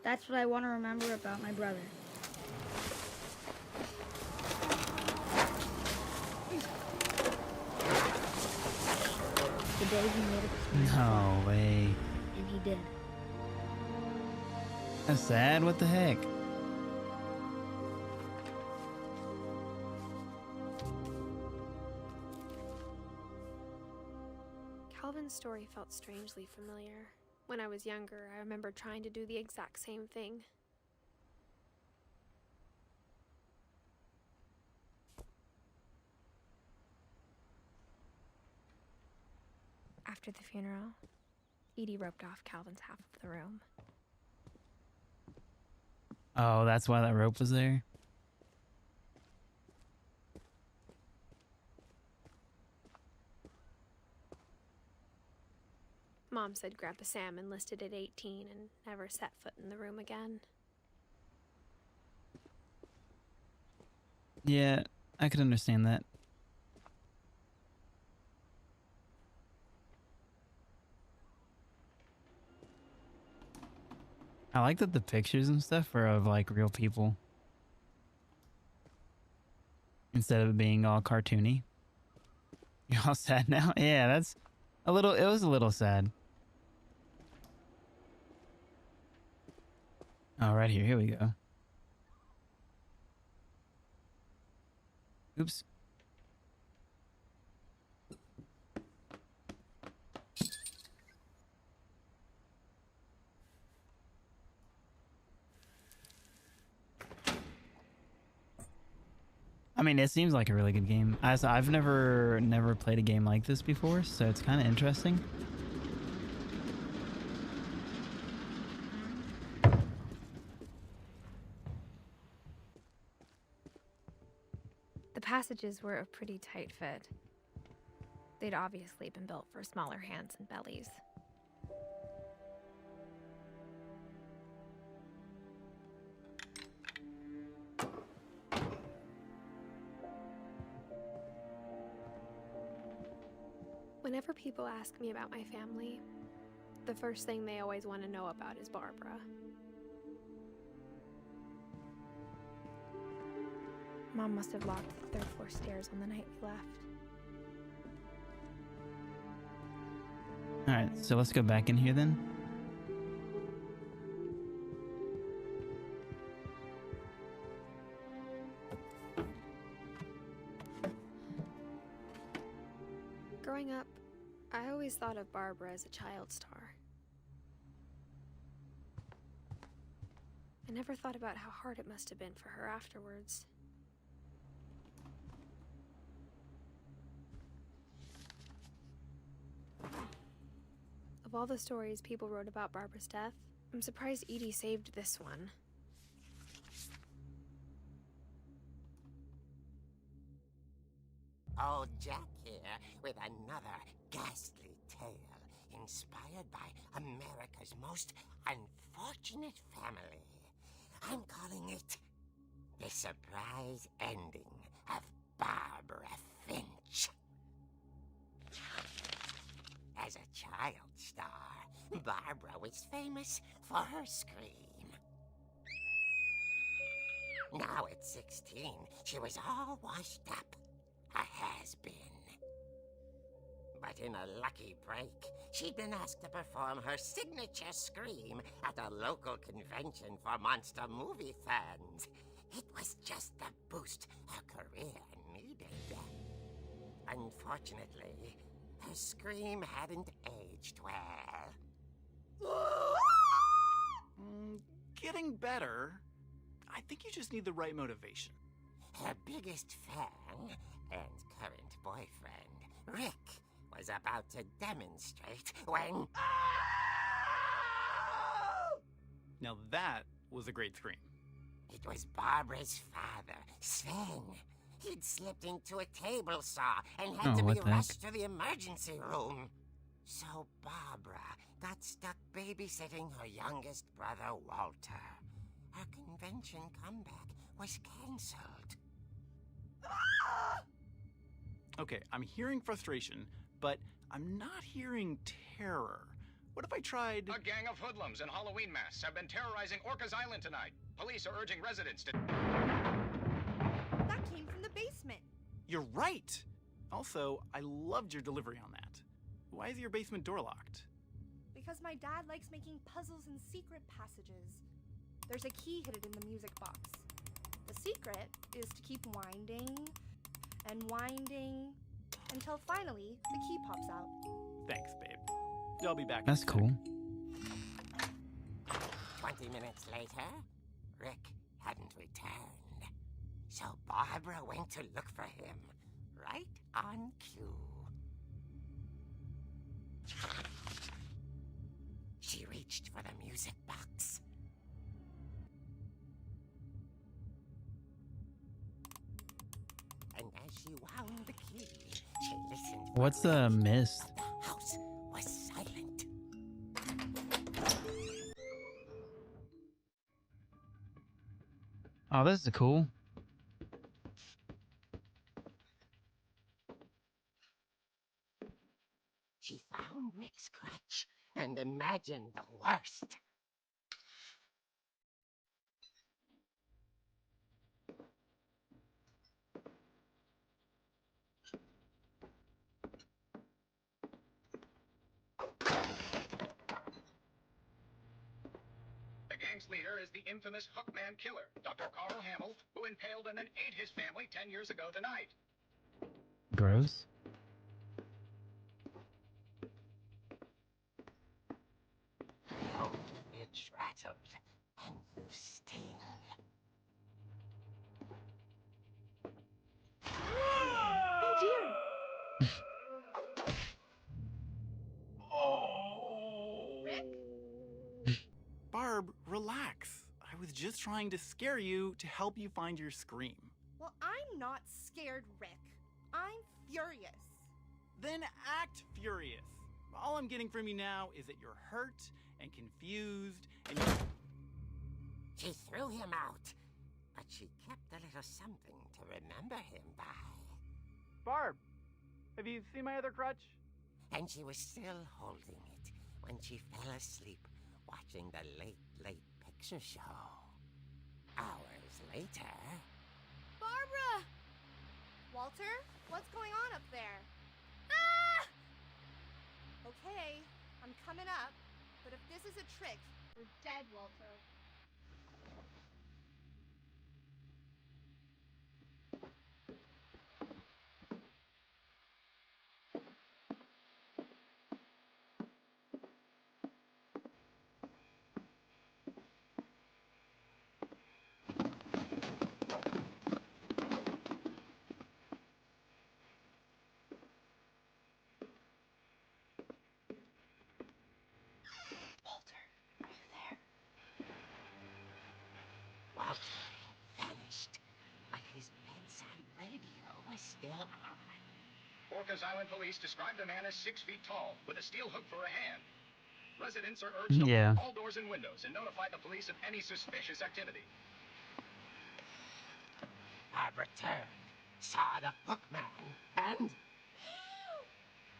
That's what I want to remember about my brother. The day he made up his mind. No way. And he did. That's sad. What the heck? Calvin's story felt strangely familiar. When I was younger, I remember trying to do the exact same thing. After the funeral, Edie roped off Calvin's half of the room. Oh, that's why that rope was there? Mom said Grandpa Sam enlisted at 18 and never set foot in the room again. Yeah, I could understand that. I like that the pictures and stuff are of like real people. Instead of it being all cartoony. You're all sad now? Yeah, that's a little, it was a little sad. Oh, right here. Here we go. Oops. mean, it seems like a really good game. I've never played a game like this before, so it's kind of interesting. The passages were a pretty tight fit. They'd obviously been built for smaller hands and bellies. Whenever people ask me about my family, the first thing they always want to know about is Barbara. Mom must have locked the third floor stairs on the night we left. All right, so let's go back in here then. Growing up, I always thought of Barbara as a child star. I never thought about how hard it must have been for her afterwards. Of all the stories people wrote about Barbara's death, I'm surprised Edie saved this one. Old Jack here with another ghastly tale inspired by America's most unfortunate family. I'm calling it The Surprise Ending of Barbara Finch. As a child star, Barbara was famous for her scream. Now at 16, she was all washed up. A has-been. But in a lucky break, she'd been asked to perform her signature scream at a local convention for monster movie fans. It was just the boost her career needed. Unfortunately, her scream hadn't aged well. Getting better. I think you just need the right motivation. Her biggest fan and current boyfriend, Rick, was about to demonstrate when... Now that was a great scream. It was Barbara's father, Sven. He'd slipped into a table saw and had to be rushed to the emergency room. So Barbara got stuck babysitting her youngest brother, Walter. Her convention comeback was cancelled. Okay, I'm hearing frustration, but I'm not hearing terror. What if I tried... A gang of hoodlums in Halloween masks have been terrorizing Orcas Island tonight. Police are urging residents to... That came from the basement. You're right! Also, I loved your delivery on that. Why is your basement door locked? Because my dad likes making puzzles and secret passages. There's a key hidden in the music box. The secret is to keep winding and winding until finally the key pops out. Thanks, babe. I'll be back. That's cool. 20 minutes later, Rick hadn't returned. So Barbara went to look for him, right on cue. She reached for the music box. And as she wound the key, she listened. What's the mist? The house was silent. Oh, this is cool. She found Rick's crutch and imagined the worst. The gang's leader is the infamous Hookman killer, Dr. Carl Hamill, who impaled and then ate his family 10 years ago tonight. Gross. Oh, it's rattled and still. just trying to scare you to help you find your scream. Well, I'm not scared, Rick. I'm furious. Then act furious. All I'm getting from you now is that you're hurt and confused and She threw him out, but she kept a little something to remember him by. Barb, have you seen my other crutch? And she was still holding it when she fell asleep watching the Late Late Picture Show. Hours later... Barbara! Walter, what's going on up there? Ah! Okay, I'm coming up, but if this is a trick, you're dead, Walter. Walter had vanished, but his bedside radio was still on. Orcas Island police described the man as 6 feet tall, with a steel hook for a hand. Residents are urged to lock all doors and windows and notify the police of any suspicious activity. Barbara turned, saw the hookman, and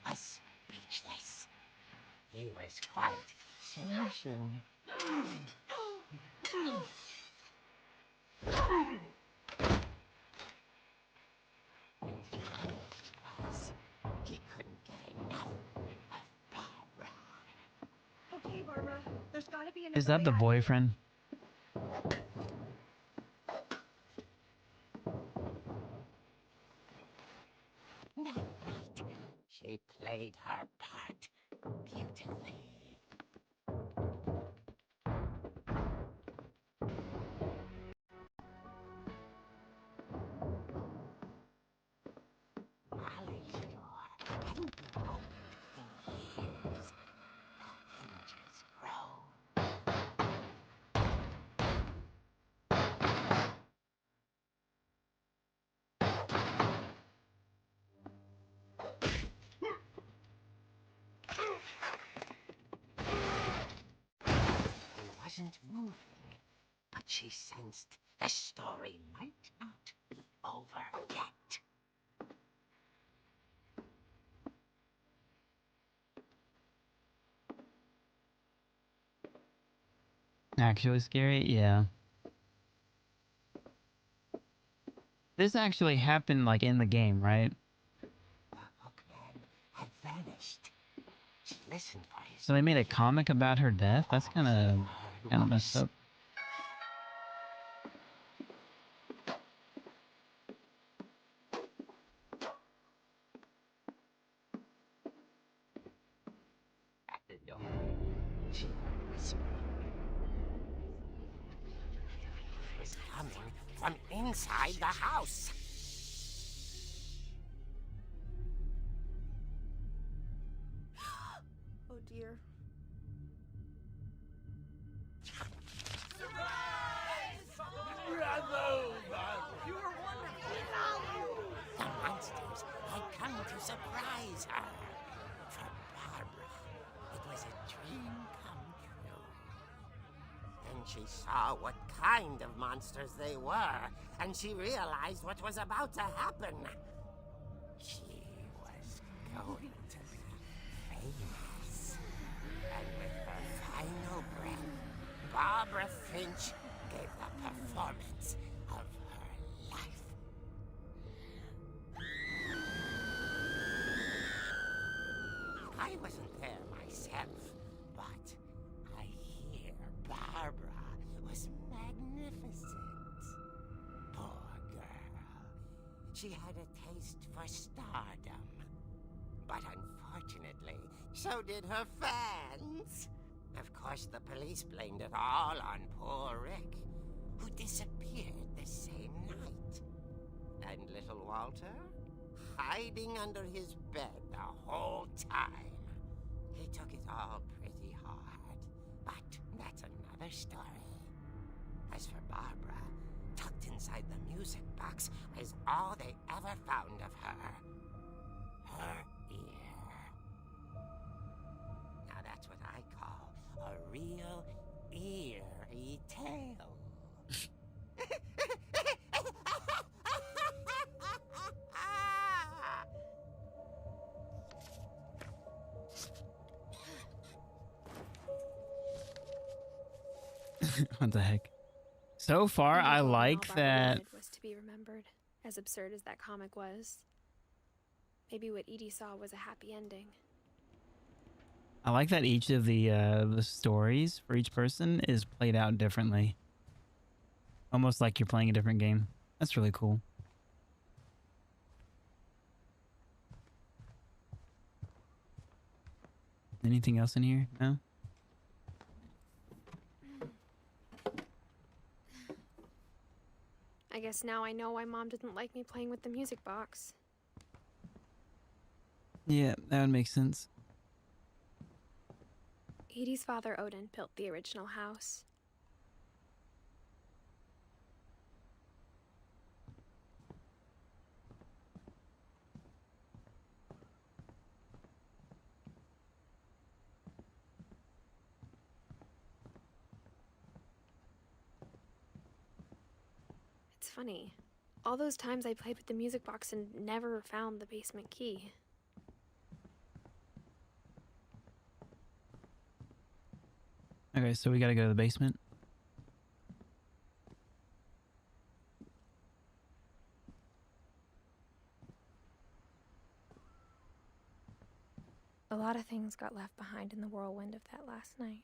was speechless. He was quite smashing. He couldn't get enough of Barbara. Okay, Barbara, there's gotta be another Is that the way out. boyfriend? That night, she played her part beautifully. Molly's door hadn't been opened in years. The hinges grow. He wasn't moving, but she sensed the story might not be over yet. Actually scary? Yeah. This actually happened like in the game, right? The hookman had vanished. She listened for his So they made a comic about her death? That's kind of messed up. At the door, she heard whispering. It was coming from inside the house. Oh dear. The monsters had come to surprise her. For Barbara, it was a dream come true. Then she saw what kind of monsters they were, and she realized what was about to happen. She was going to be famous. And with her final breath, Barbara Finch gave the performance of her life. I wasn't there myself, but I hear Barbara was magnificent. Poor girl. She had a taste for stardom. But unfortunately, so did her fans. Of course, the police blamed it all on poor Rick, who disappeared the same night. And little Walter? Hiding under his bed the whole time. He took it all pretty hard, but that's another story. As for Barbara, tucked inside the music box is all they ever found of her. Her ear. Now that's what I call a real eerie tale. What the heck? So far, I like that. Was to be remembered, as absurd as that comic was. Maybe what Edie saw was a happy ending. I like that each of the stories for each person is played out differently. Almost like you're playing a different game. That's really cool. Anything else in here? No? I guess now I know why Mom didn't like me playing with the music box. Yeah, that would make sense. Edie's father, Odin, built the original house. It's funny. All those times I played with the music box and never found the basement key. Okay, so we gotta go to the basement. A lot of things got left behind in the whirlwind of that last night.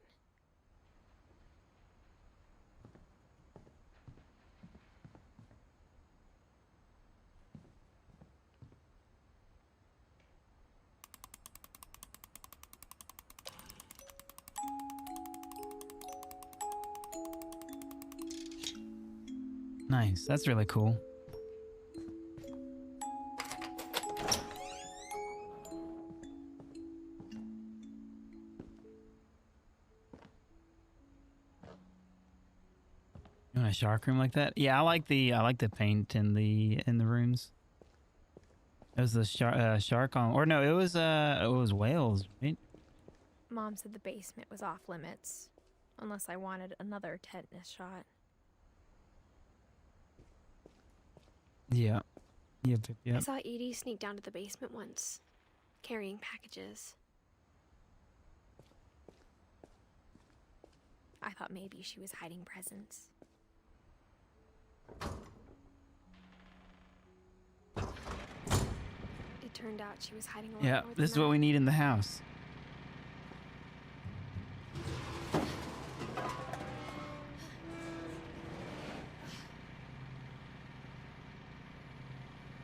Nice, that's really cool. You want a shark room like that? Yeah, I like the paint in the rooms. It was the shark on, or no, it was whales, right? Mom said the basement was off limits, unless I wanted another tetanus shot. Yeah. Yep. I saw Edie sneak down to the basement once, carrying packages. I thought maybe she was hiding presents. It turned out she was hiding a lot more than this is what we need in the house.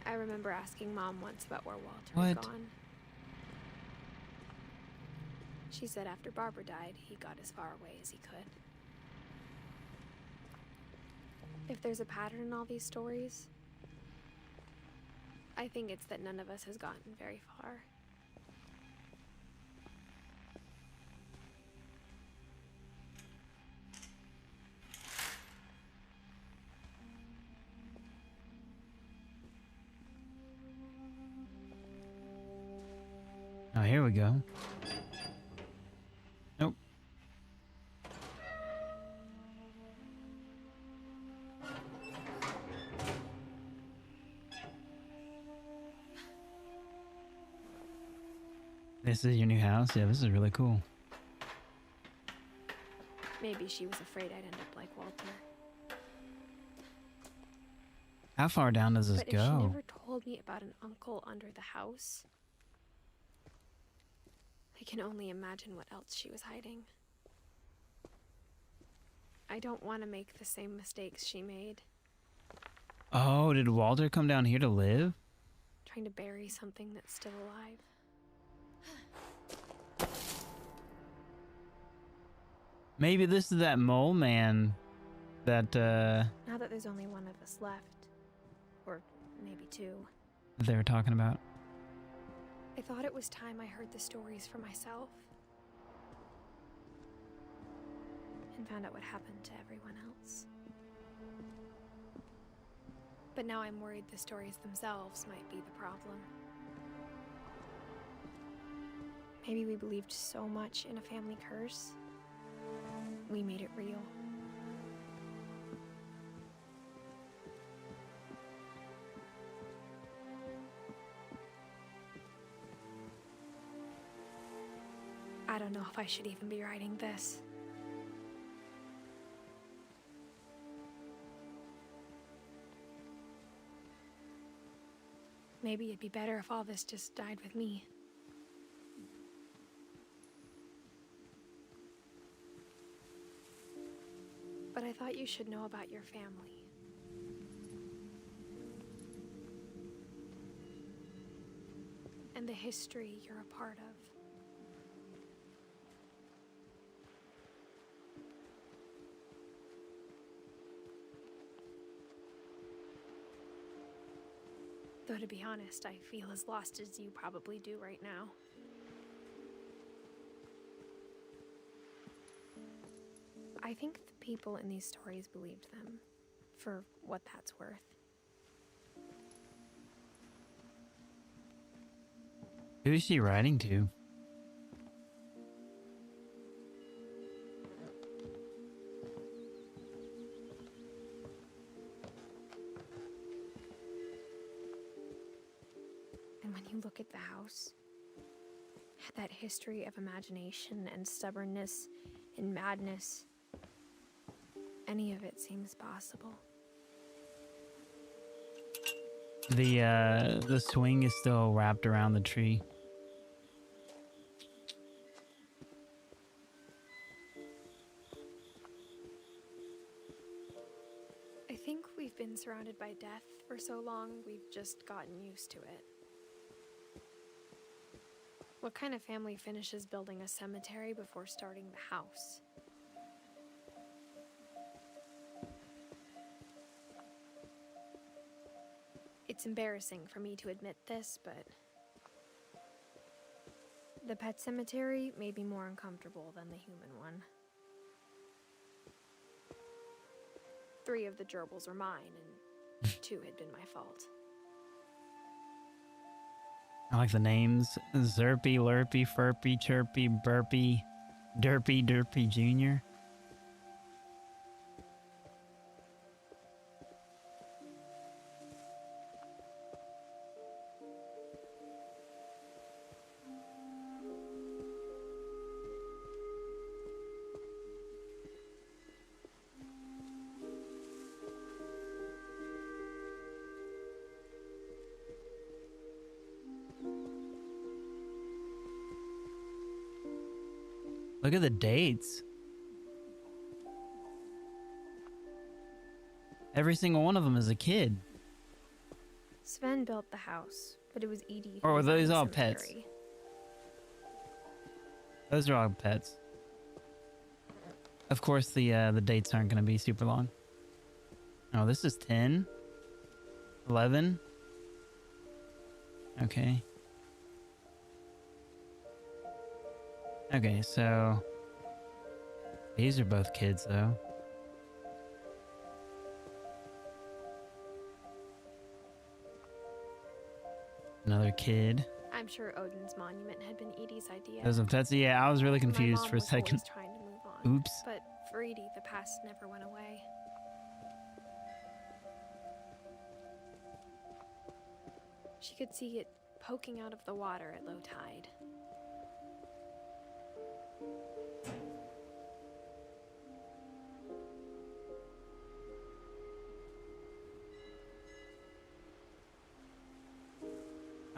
I remember asking Mom once about where Walter had gone. She said after Barbara died, he got as far away as he could. If there's a pattern in all these stories, I think it's that none of us has gotten very far. Oh, here we go. Nope. This is your new house? Yeah, this is really cool. Maybe she was afraid I'd end up like Walter. How far down does this But go? if she never told me about an uncle under the house, I can only imagine what else she was hiding. I don't want to make the same mistakes she made. Oh, did Walter come down here to live? Trying to bury something that's still alive. Maybe this is that mole man that Now that there's only one of us left, or maybe two, they were talking about. I thought it was time I heard the stories for myself and found out what happened to everyone else. But now I'm worried the stories themselves might be the problem. Maybe we believed so much in a family curse, we made it real. I don't know if I should even be writing this. Maybe it'd be better if all this just died with me. But I thought you should know about your family. And the history you're a part of. Though to be honest, I feel as lost as you probably do right now. I think the people in these stories believed them, for what that's worth. Who is she writing to? And when you look at the house, that history of imagination and stubbornness and madness, any of it seems possible. The swing is still wrapped around the tree. I think we've been surrounded by death for so long, we've just gotten used to it. What kind of family finishes building a cemetery before starting the house? It's embarrassing for me to admit this, but the pet cemetery made me more uncomfortable than the human one. 3 of the gerbils were mine, and 2 had been my fault. I like the names. Zerpy, Lurpy, Furpy, Chirpy, Burpy, Derpy, Derpy Jr. Look at the dates. Every single one of them is a kid. Sven built the house, but it was Edie. Or were who those designed the all pets? cemetery. Those are all pets. Of course, the dates aren't going to be super long. Oh, this is 10, 11. Okay. Okay, so these are both kids, though. Another kid. I'm sure Odin's monument had been Edie's idea. Those are pets. Yeah, I was really confused My mom for a was second. always trying to move on, Oops. But for Edie, the past never went away. She could see it poking out of the water at low tide.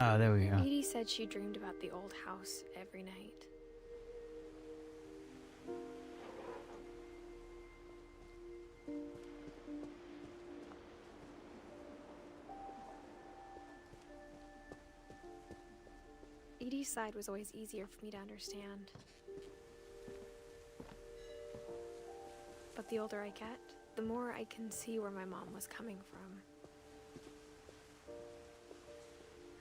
Oh, there we go. Edie said she dreamed about the old house every night. Edie's side was always easier for me to understand. But the older I get, the more I can see where my mom was coming from.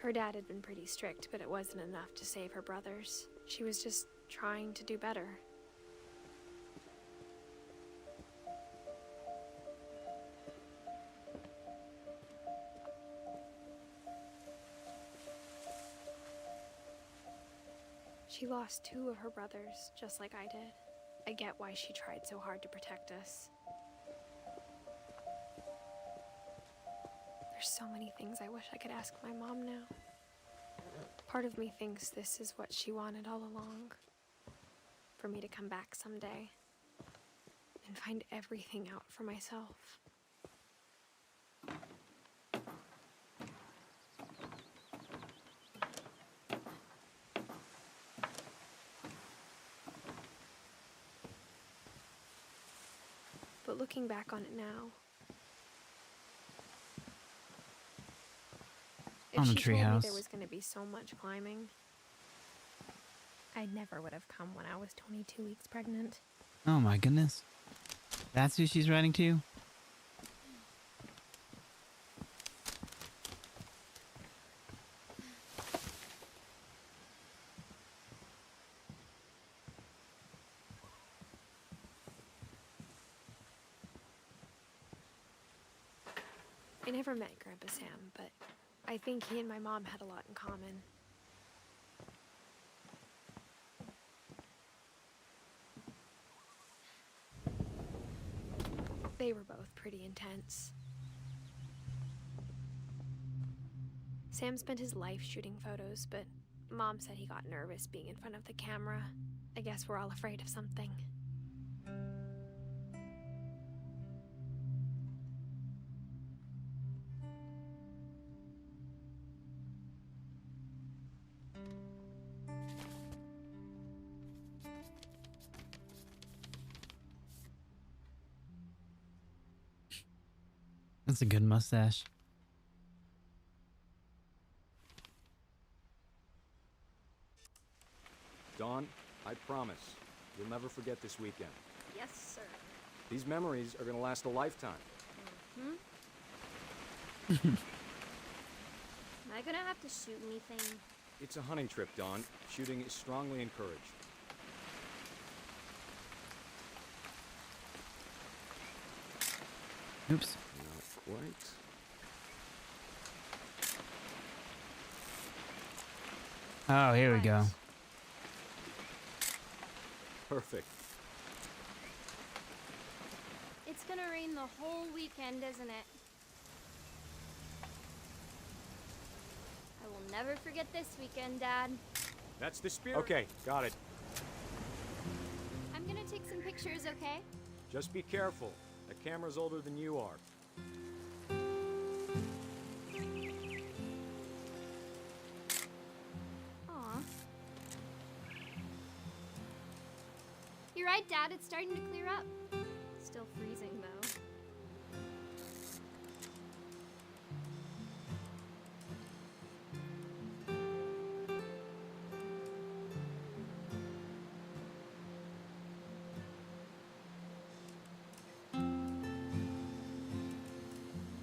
Her dad had been pretty strict, but it wasn't enough to save her brothers. She was just trying to do better. She lost 2 of her brothers, just like I did. I get why she tried so hard to protect us. There's so many things I wish I could ask my mom now. Part of me thinks this is what she wanted all along. For me to come back someday and find everything out for myself. But looking back on it now, if she told me there was going to be so much climbing, I never would have come when I was 22 weeks pregnant. Oh my goodness. That's who she's writing to? I never met Grandpa Sam, but I think he and my mom had a lot in common. They were both pretty intense. Sam spent his life shooting photos, but Mom said he got nervous being in front of the camera. I guess we're all afraid of something. That's a good mustache. Dawn, I promise, you'll never forget this weekend. Yes, sir. These memories are gonna last a lifetime. Am I gonna have to shoot anything? It's a hunting trip, Dawn. Shooting is strongly encouraged. Oops. Not quite. Oh, here we go. Perfect. It's gonna rain the whole weekend, isn't it? I will never forget this weekend, Dad. That's the spirit. Okay, got it. I'm gonna take some pictures, okay? Just be careful. That camera's older than you are. Aw. You're right, Dad. It's starting to clear up. Still freezing, though.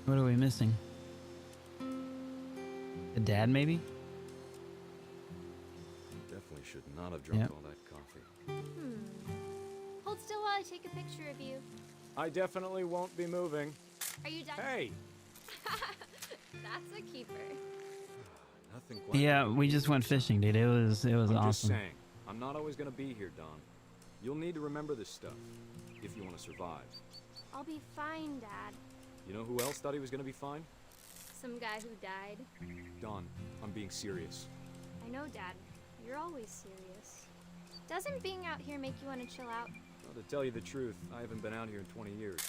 What are we missing? The dad, maybe? Definitely should not have drunk all that coffee. Hold still while I take a picture of you. I definitely won't be moving. Are you done? Hey! That's a keeper. Nothing quite. Yeah, we just went fishing, dude. It was I'm awesome. just saying, I'm not always gonna be here, Don. You'll need to remember this stuff if you want to survive. I'll be fine, Dad. You know who else thought he was gonna be fine? Some guy who died. Don, I'm being serious. I know, Dad. You're always serious. Doesn't being out here make you want to chill out? Well, to tell you the truth, I haven't been out here in 20 years.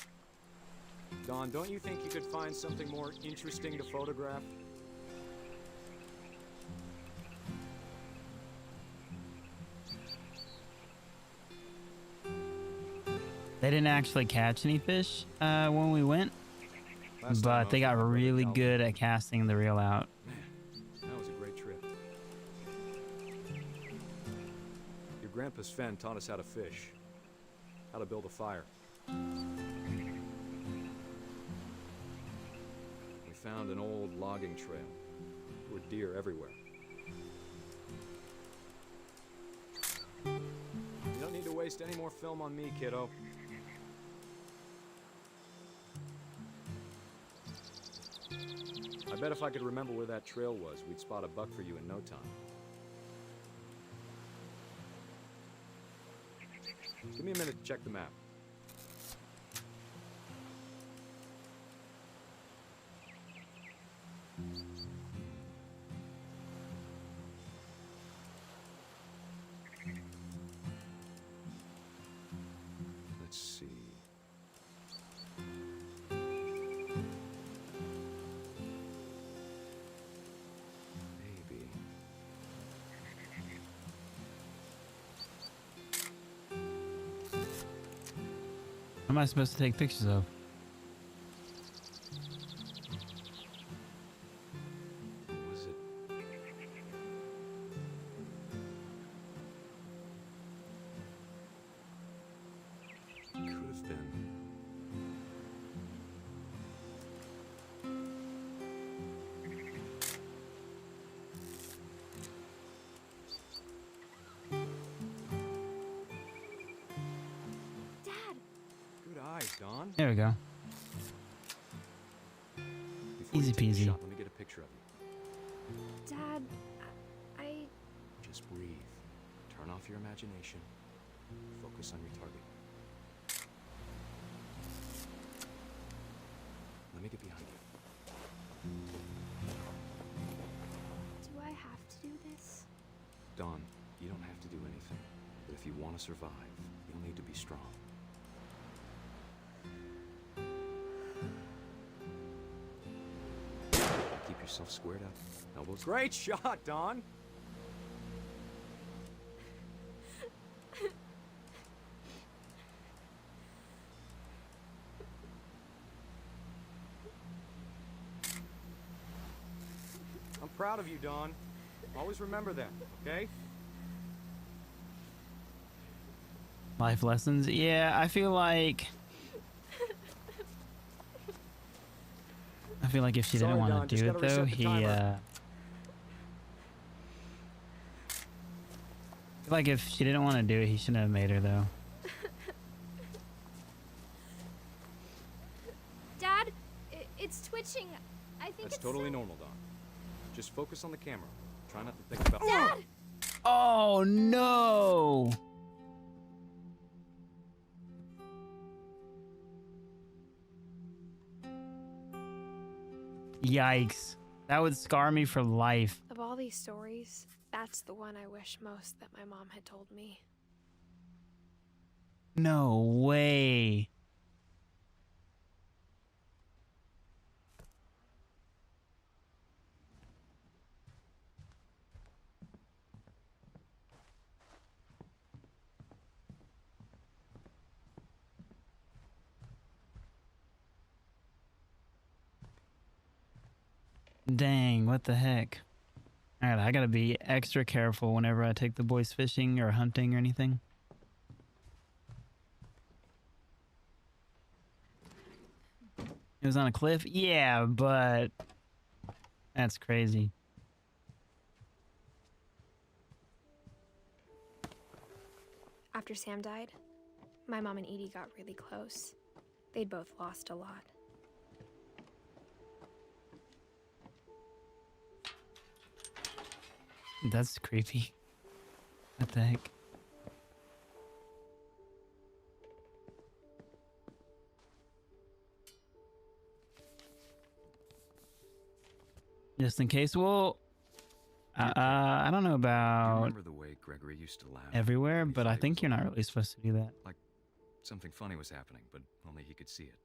Don, don't you think you could find something more interesting to photograph? They didn't actually catch any fish when we went, but they got really good at casting the reel out. Man, that was a great trip. Your grandpa Sven taught us how to fish, how to build a fire. We found an old logging trail. There were deer everywhere. You don't need to waste any more film on me, kiddo. I bet if I could remember where that trail was, we'd spot a buck for you in no time. Give me a minute to check the map. Let's see. Maybe. What am I supposed to take pictures of? Was it? Could have been. Dad! Good eyes, Don. There we go. Before Easy you take the peasy. shot, let me get a picture of you. Dad, I. Just breathe. Turn off your imagination. Focus on your target. Let me get behind you. Do I have to do this? Don, you don't have to do anything. But if you want to survive, you'll need to be strong. Keep yourself squared up. Elbows. Great shot, Don! I'm proud of you, Don. Always remember that, okay? Life lessons? Yeah, I feel like if she didn't Sorry, want Don, to just do it gotta though, reset the timer. I feel like if she didn't want to do it, he shouldn't have made her though. Dad, it's twitching. I think That's it's totally normal, Don. Just focus on the camera. Try not to think about. Dad! Oh no! Yikes. That would scar me for life. Of all these stories, that's the one I wish most that my mom had told me. No way. Dang, what the heck? Alright, I gotta be extra careful whenever I take the boys fishing or hunting or anything. It was on a cliff? Yeah, but that's crazy. After Sam died, my mom and Edie got really close. They'd both lost a lot. That's creepy. What the heck? Just in case, well, I don't know about Remember the way Gregory used to laugh everywhere, when he but thought I he think was you're not alone? really supposed to do that. Like something funny was happening, but only he could see it.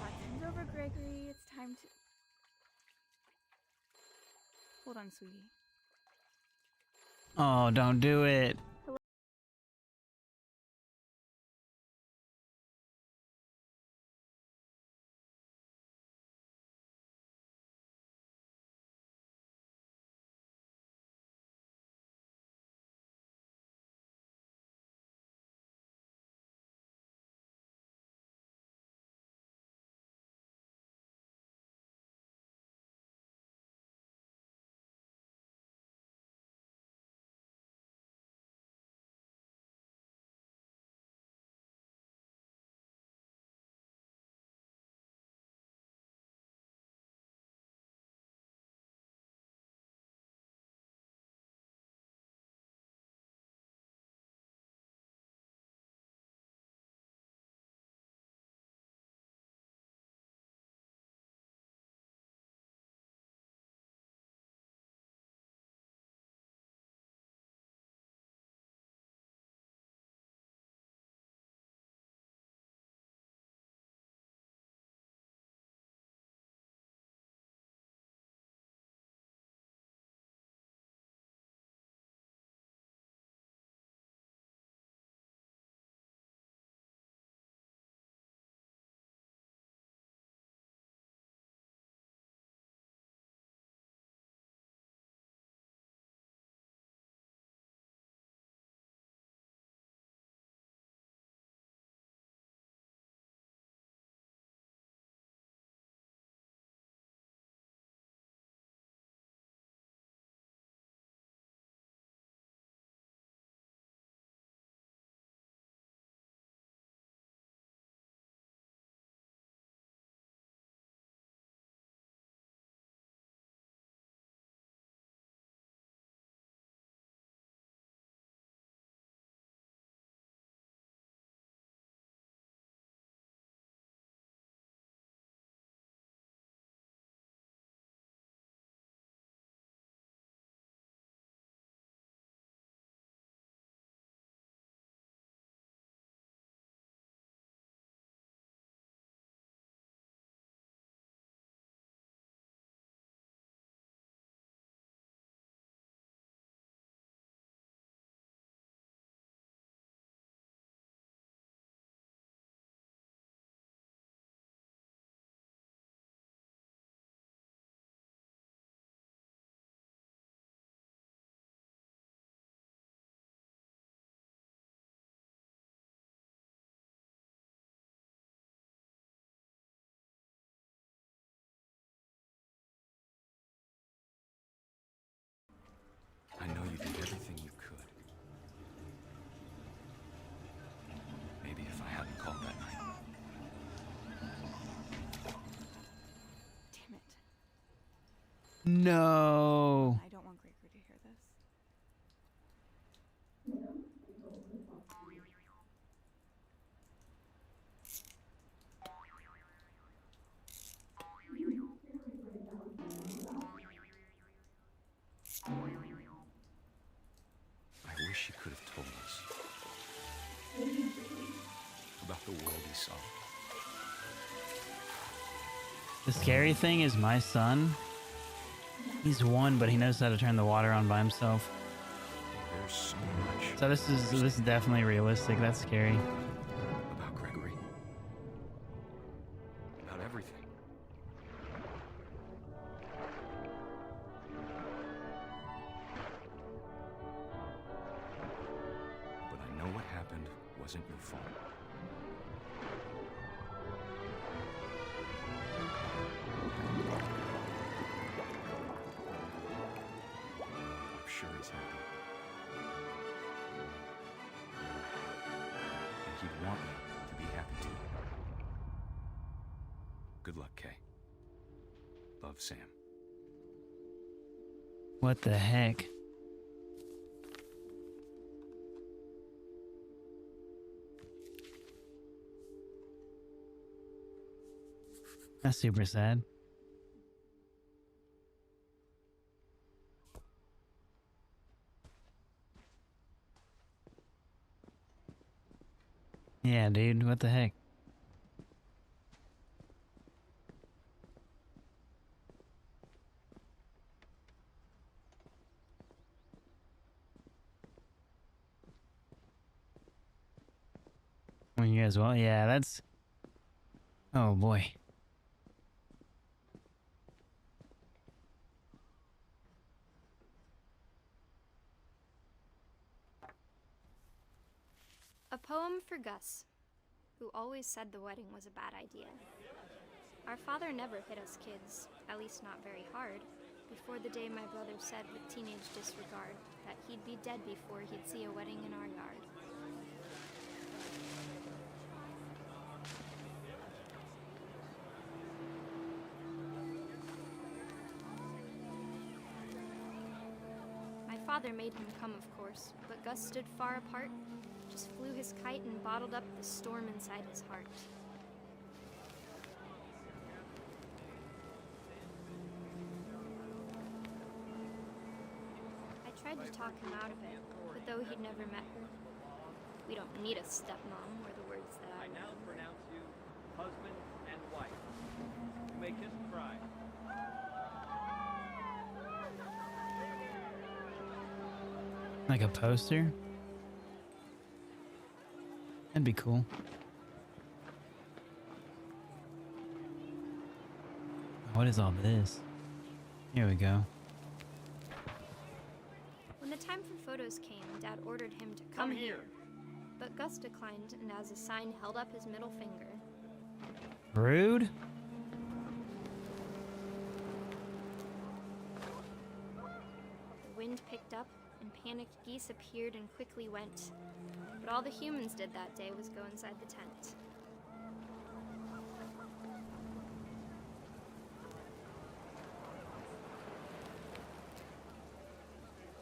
Watson's over, Gregory. It's time to. Hold on, sweetie. Oh, don't do it. No. I don't want Gregory to hear this. I wish he could have told us about the world he saw. The scary thing is my son. He's 1, but he knows how to turn the water on by himself. There's so much. So this is definitely realistic. That's scary. About Gregory. About everything. But I know what happened wasn't your fault. I'm sure he's happy. And he'd want you to be happy too. Good luck, Kay. Love, Sam. What the heck? That's super sad. Yeah, dude, what the heck? When you as well? Yeah, that's... Oh boy. A poem for Gus, who always said the wedding was a bad idea. Our father never hit us kids, at least not very hard, before the day my brother said with teenage disregard that he'd be dead before he'd see a wedding in our yard. My father made him come, of course, but Gus stood far apart, just flew his kite and bottled up the storm inside his heart. I tried to talk him out of it, but though he'd never met her, we don't need a stepmom, were the words that I now pronounce you husband and wife. You may kiss the bride. Like a poster? That'd be cool. What is all this? Here we go. When the time for photos came, Dad ordered him to come here. But Gus declined, and as a sign held up his middle finger. Rude? The wind picked up, and panicked geese appeared and quickly went. But all the humans did that day was go inside the tent.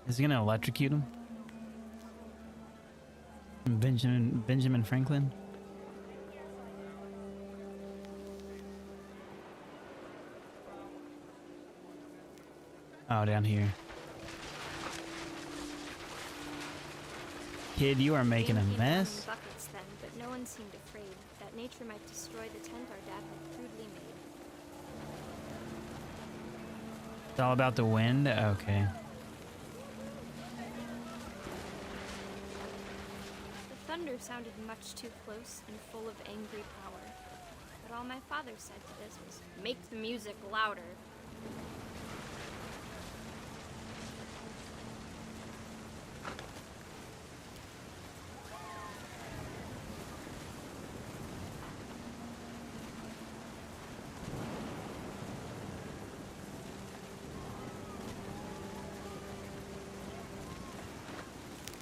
Is he gonna electrocute him? Benjamin Franklin? Oh, down here. Kid, you are making a mess. Buckets then, but no one seemed afraid that nature might destroy the tent our dad had crudely made. It's all about the wind? Okay. The thunder sounded much too close and full of angry power. But all my father said to this was, "Make the music louder."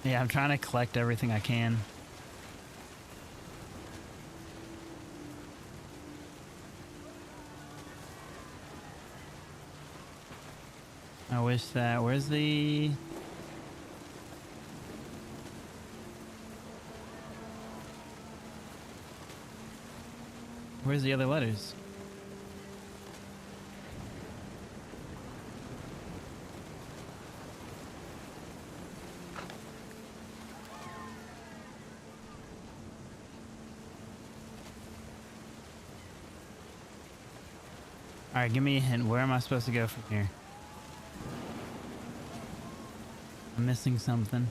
Yeah, I'm trying to collect everything I can. I wish that... Where's the... Where's the other letters? Alright, give me a hint. Where am I supposed to go from here? I'm missing something.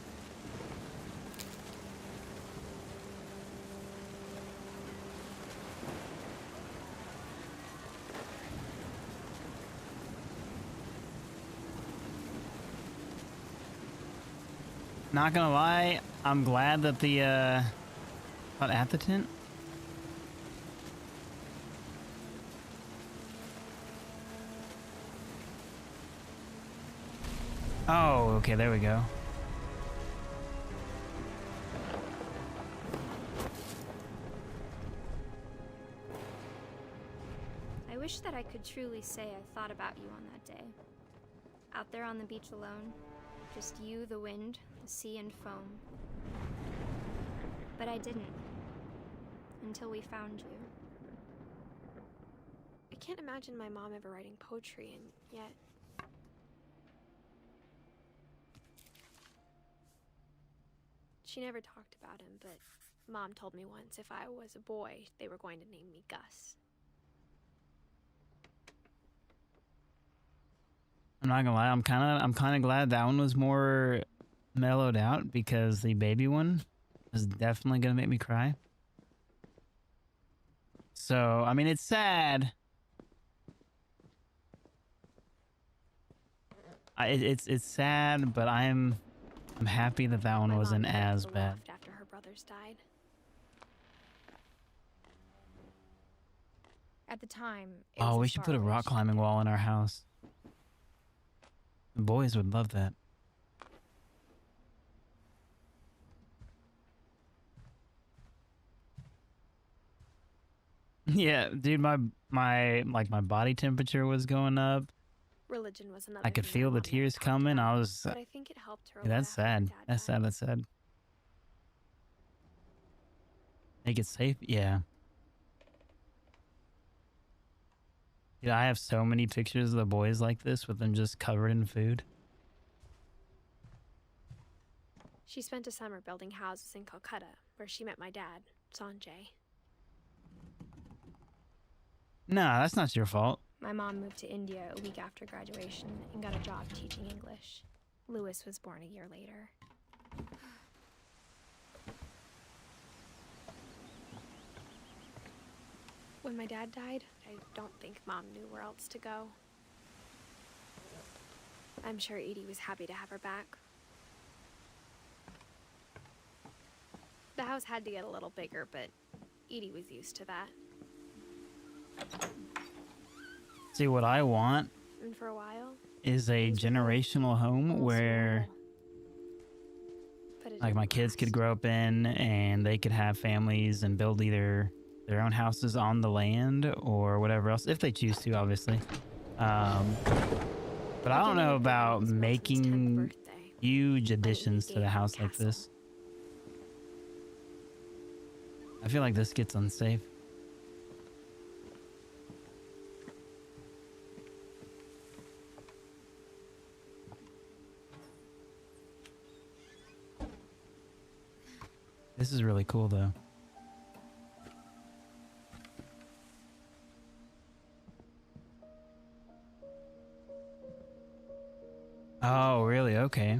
Not gonna lie, I'm glad that the, what, at the tent? Oh, okay, there we go. I wish that I could truly say I thought about you on that day. Out there on the beach alone, just you, the wind, the sea, and foam. But I didn't. Until we found you. I can't imagine my mom ever writing poetry, and yet... She never talked about him, but Mom told me once if I was a boy, they were going to name me Gus. I'm not gonna lie, I'm kind of glad that one was more mellowed out because the baby one is definitely gonna make me cry. So, I mean, it's sad. It's sad, but I'm happy that that one wasn't as bad. After her brothers died. At the time, Oh, we should put a rock climbing wall in our house. The boys would love that. Yeah, dude, my body temperature was going up. Religion was another. I could feel the tears coming. I was. But I think it helped her. Yeah, that's sad. That's sad. That's sad. Make it safe. Yeah. Yeah, I have so many pictures of the boys like this with them just covered in food. She spent a summer building houses in Calcutta, where she met my dad, Sanjay. Nah, that's not your fault. My mom moved to India a week after graduation and got a job teaching English. Lewis was born a year later. When my dad died, I don't think Mom knew where else to go. I'm sure Edie was happy to have her back. The house had to get a little bigger, but Edie was used to that. See, what I want And for a while, is a generational home where like my kids could grow up in and they could have families and build either their own houses on the land or whatever else, if they choose to, obviously. But I don't know about making huge additions to the house like this. I feel like this gets unsafe. This is really cool, though. Oh, really? Okay.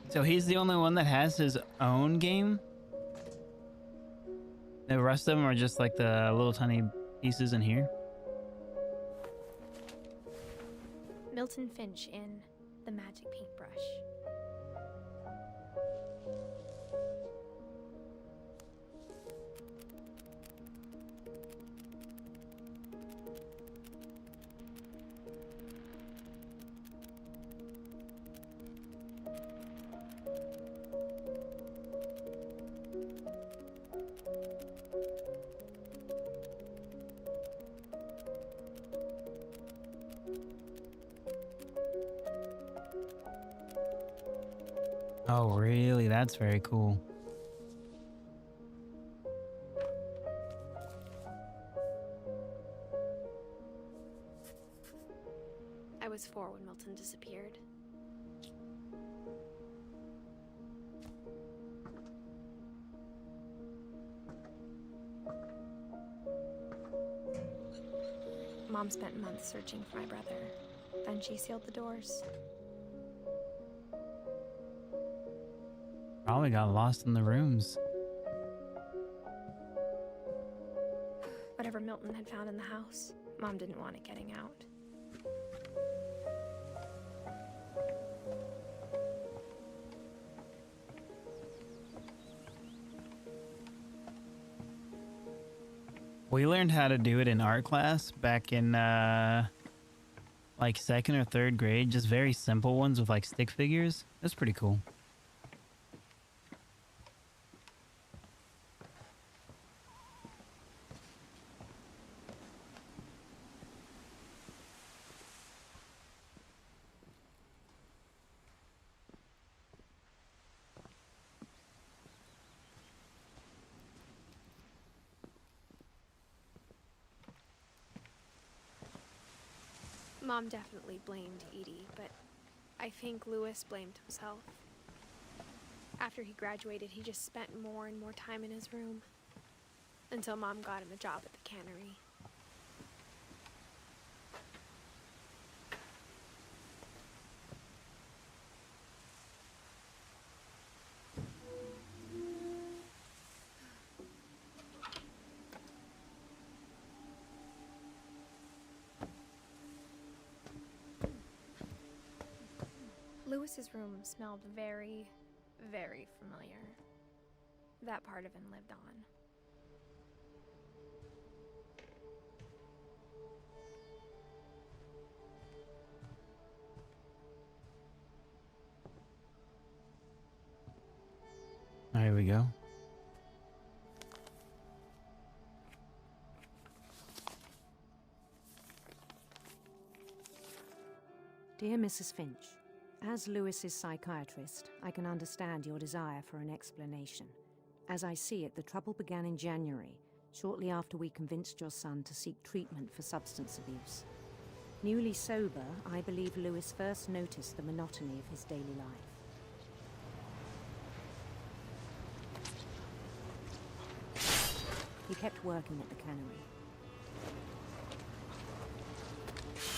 So he's the only one that has his own game? The rest of them are just like the little tiny pieces in here? Milton Finch in The Magic Paintbrush. Oh, really? That's very cool. I was 4 when Milton disappeared. Mom spent months searching for my brother. Then she sealed the doors. Probably got lost in the rooms. Whatever Milton had found in the house, Mom didn't want it getting out. We learned how to do it in art class back in like 2nd or 3rd grade. Just very simple ones with like stick figures. That's pretty cool. Mom definitely blamed Edie, but I think Louis blamed himself. After he graduated, he just spent more and more time in his room. Until Mom got him a job at the cannery. Louis's room smelled very, very familiar. That part of him lived on. There we go. Dear Mrs. Finch, as Louis's psychiatrist, I can understand your desire for an explanation. As I see it, the trouble began in January, shortly after we convinced your son to seek treatment for substance abuse. Newly sober, I believe Louis first noticed the monotony of his daily life. He kept working at the cannery,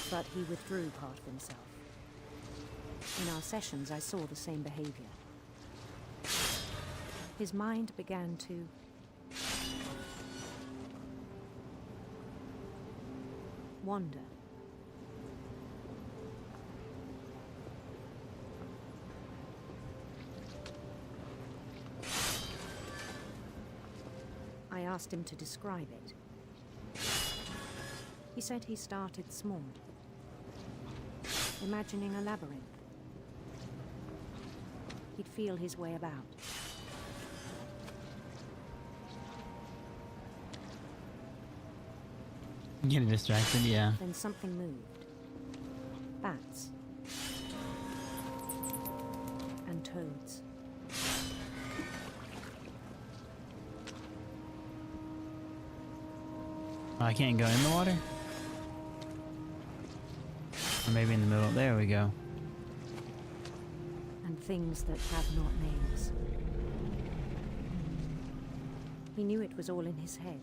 but he withdrew part of himself. In our sessions, I saw the same behavior. His mind began to wander. I asked him to describe it. He said he started small, imagining a labyrinth. He'd feel his way about. Getting distracted, yeah. Then something moved. Bats. And toads. Oh, I can't go in the water? Or maybe in the middle. There we go. And things that have not names. He knew it was all in his head.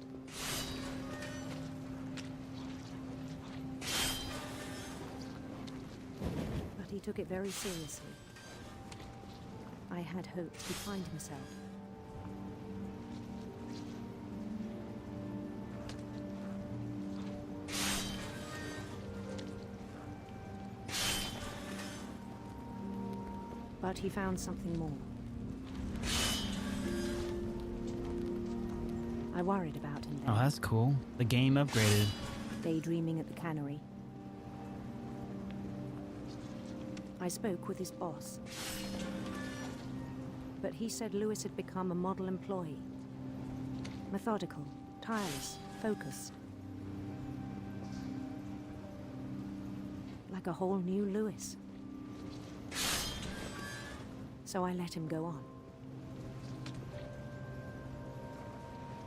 But he took it very seriously. I had hoped he'd find himself. But he found something more. I worried about him then. Oh, that's cool. The game upgraded. Daydreaming at the cannery. I spoke with his boss. But he said Louis had become a model employee. Methodical, tireless, focused. Like a whole new Louis. So I let him go on.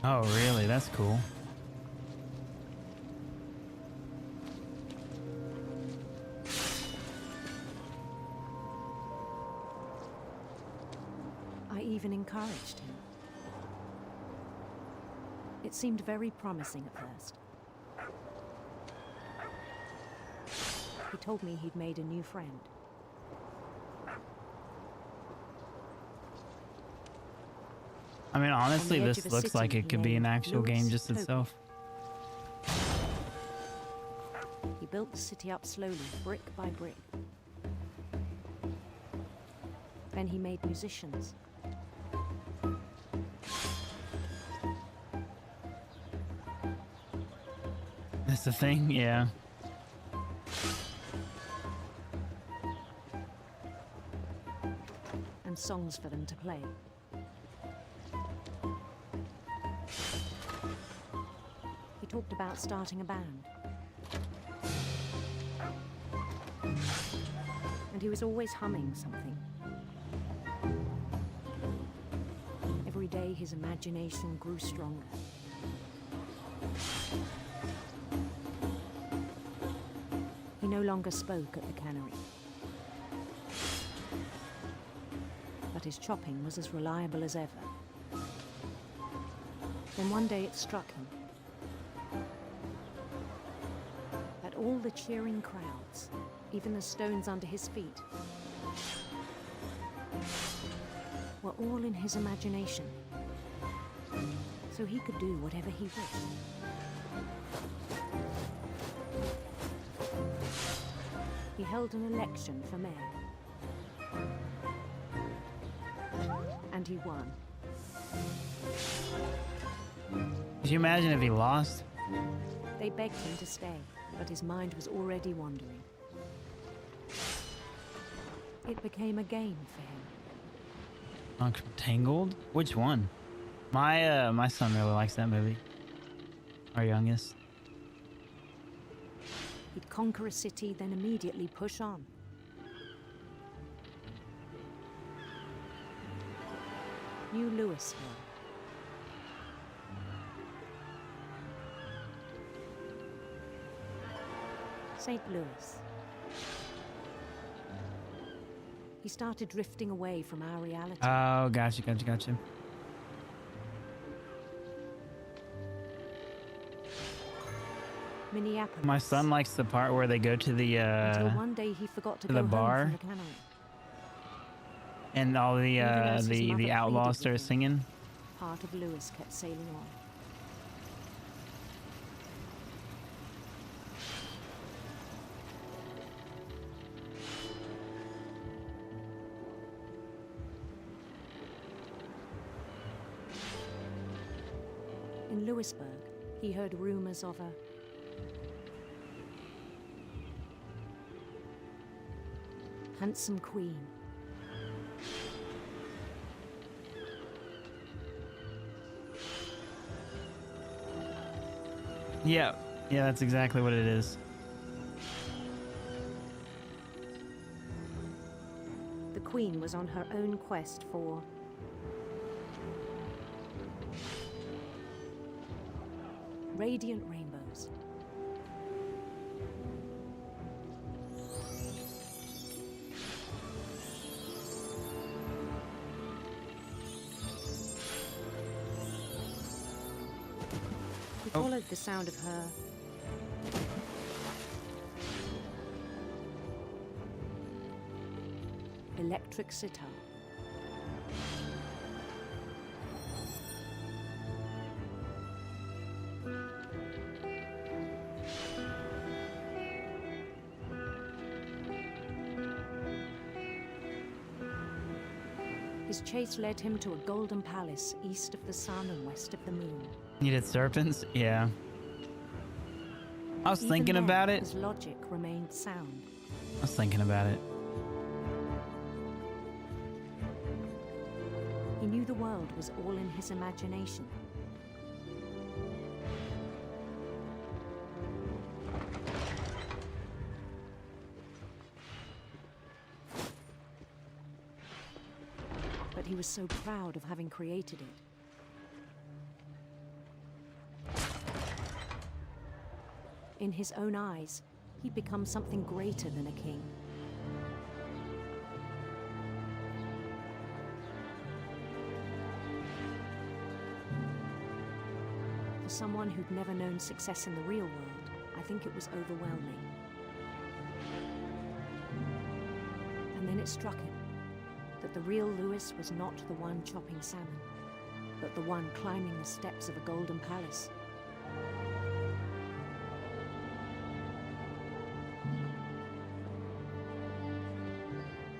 Oh, really? That's cool. I even encouraged him. It seemed very promising at first. He told me he'd made a new friend. I mean, honestly, this looks like it could be an actual game just itself. He built the city up slowly, brick by brick. Then he made musicians. That's the thing, yeah. And songs for them to play. He talked about starting a band. And he was always humming something. Every day his imagination grew stronger. He no longer spoke at the cannery. But his chopping was as reliable as ever. Then one day it struck him that all the cheering crowds, even the stones under his feet, were all in his imagination. So he could do whatever he wished. He held an election for mayor. And he won. Could you imagine if he lost? They begged him to stay, but his mind was already wandering. It became a game for him. Tangled? Which one? My son really likes that movie. Our youngest. He'd conquer a city, then immediately push on. New Louisville. St. Louis. He started drifting away from our reality. Oh, gotcha. Minneapolis. My son likes the part where they go to the Until one day he forgot to go the home bar, from the cannery. and all Even as his the mother outlaws pleaded start with him, singing. Part of Lewis kept sailing on. In Lewisburg, he heard rumors of a handsome queen. Yeah, that's exactly what it is. The queen was on her own quest for radiant rainbows. He followed the sound of her electric sitar. His chase led him to a golden palace east of the sun and west of the moon. Needed serpents? Yeah. I was Even thinking then, about it. his logic remained sound. I was thinking about it. He knew the world was all in his imagination. but he was so proud of having created it. In his own eyes, he'd become something greater than a king. For someone who'd never known success in the real world, I think it was overwhelming. And then it struck him that the real Louis was not the one chopping salmon, but the one climbing the steps of a golden palace.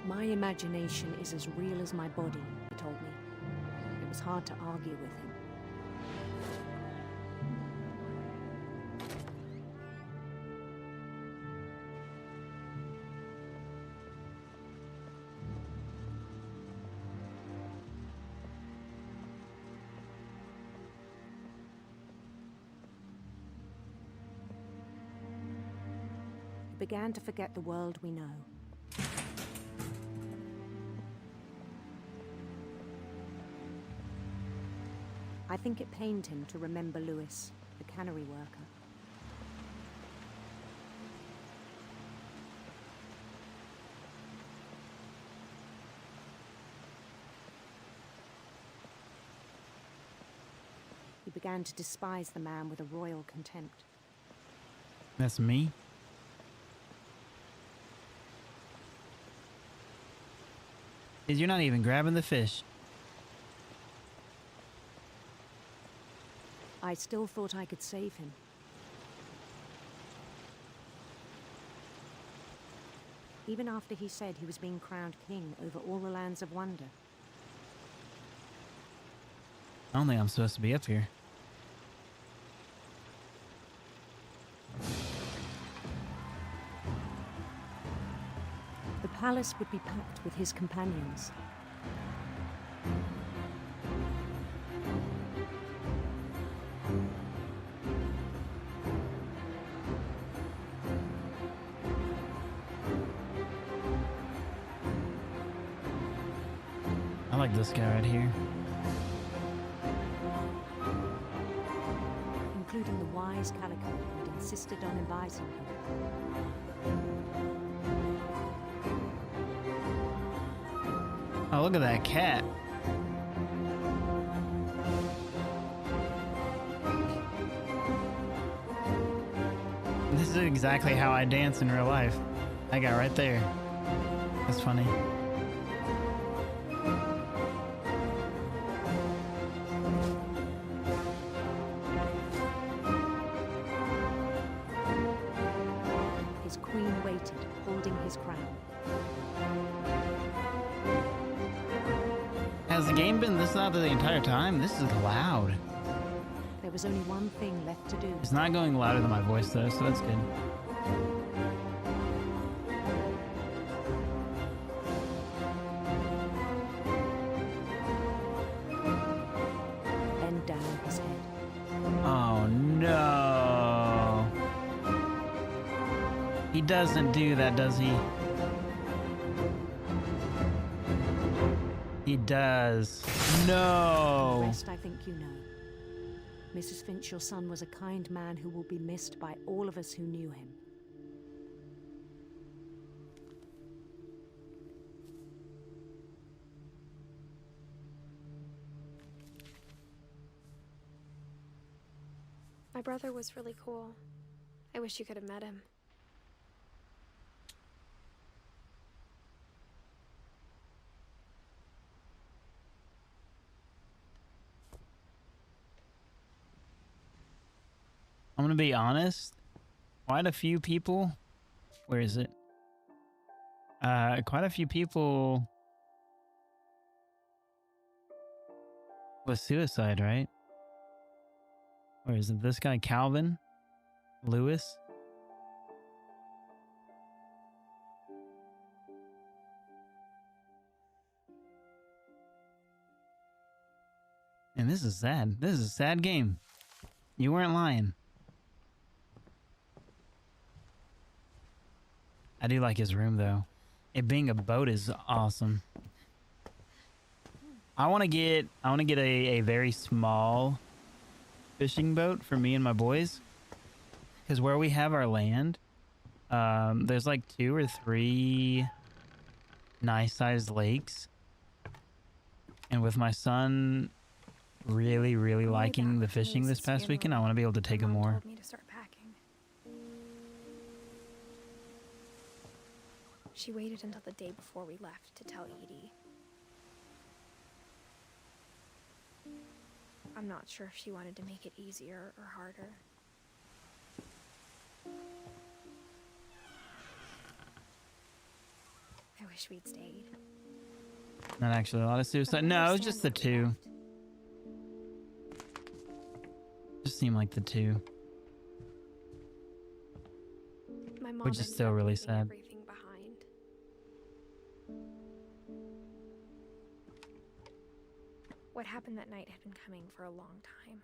My imagination is as real as my body, he told me. It was hard to argue with him. He began to forget the world we know. I think it pained him to remember Louis, the cannery worker. He began to despise the man with a royal contempt. That's me? You're not even grabbing the fish. I still thought I could save him. Even after he said he was being crowned king over all the lands of wonder. I don't think I'm supposed to be up here. The palace would be packed with his companions. I like this guy right here. Including the wise Calico who'd insisted on advising him. Oh, look at that cat. This is exactly how I dance in real life. That guy right there. That's funny. His queen waited, holding his crown. Has the game been this loud the entire time? This is loud. There was only one thing left to do. It's not going louder than my voice though, so that's good. Bend down his head. Oh no. He doesn't do that, does he? He does. No. The rest I think you know. Mrs. Finch, your son was a kind man who will be missed by all of us who knew him. My brother was really cool. I wish you could have met him. I'm gonna be honest, quite a few people, where is it? Quite a few people with suicide, right? Or is it this guy, Calvin? Louis? And this is sad. This is a sad game. You weren't lying. I do like his room though. It being a boat is awesome. I want to get a very small fishing boat for me and my boys, because where we have our land, there's like 2 or 3 nice sized lakes, and with my son really liking the fishing this past weekend, I want to be able to take him more. Told me to start packing. She waited until the day before we left to tell Edie. I'm not sure if she wanted to make it easier or harder. I wish we'd stayed. Not actually a lot of suicide. No, it was just the 2. Just seemed like the 2. My mom Which is still really sad. everything behind. What happened that night had been coming for a long time.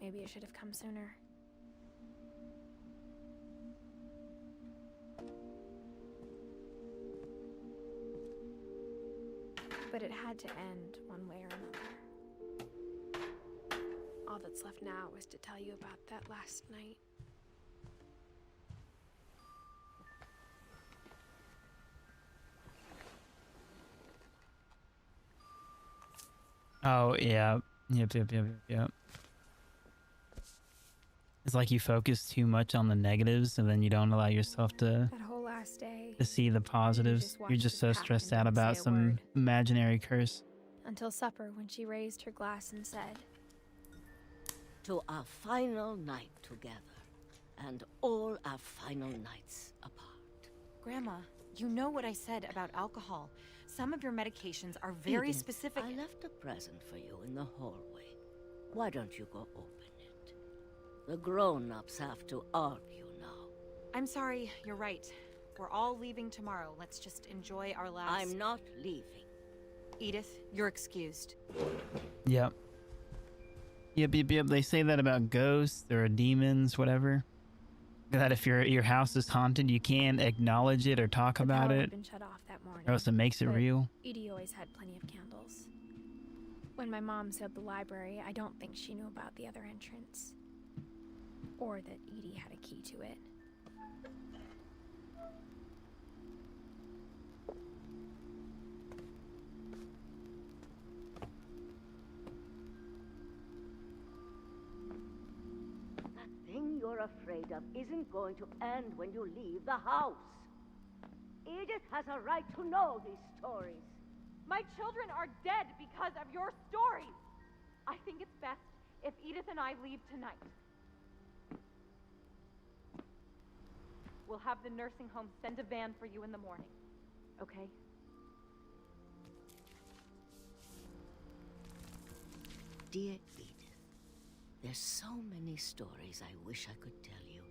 Maybe it should have come sooner. But it had to end one way or another. All that's left now is to tell you about that last night. Oh, yeah. Yep. It's like you focus too much on the negatives and then you don't allow yourself to That whole last day. see the positives. You're just so stressed out about some imaginary curse. Until supper, when she raised her glass and said, "To our final night together, and all our final nights apart." Grandma, you know what I said about alcohol. Some of your medications are very Edith, specific. I left a present for you in the hallway. Why don't you go open it? The grown-ups have to argue now. I'm sorry, you're right. We're all leaving tomorrow. Let's just enjoy our last... I'm not leaving. Edith, you're excused. Yep. Yep. They say that about ghosts or demons, whatever. That if your house is haunted, you can't acknowledge it or talk about power it. had been shut off that morning, Or else it makes it but real. Edie always had plenty of candles. When my mom sealed the library, I don't think she knew about the other entrance. Or that Edie had a key to it. That thing you're afraid of isn't going to end when you leave the house. Edith has a right to know these stories. My children are dead because of your stories. I think it's best if Edith and I leave tonight. We'll have the nursing home send a van for you in the morning, okay? Dear Edith, there's so many stories I wish I could tell you,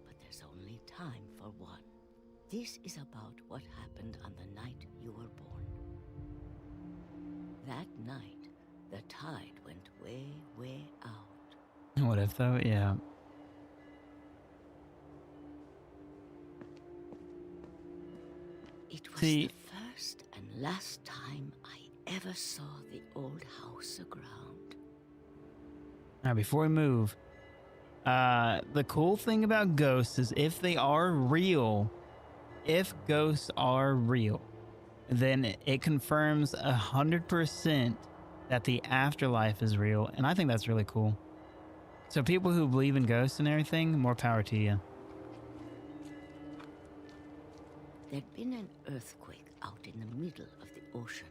but there's only time for one. This is about what happened on the night you were born. That night, the tide went way out. What if though? Yeah. It was the first and last time I ever saw the old house aground. Now, before we move, the cool thing about ghosts is if they are real, if ghosts are real, then it confirms 100% that the afterlife is real, and I think that's really cool. So people who believe in ghosts and everything, more power to you. There'd been an earthquake out in the middle of the ocean.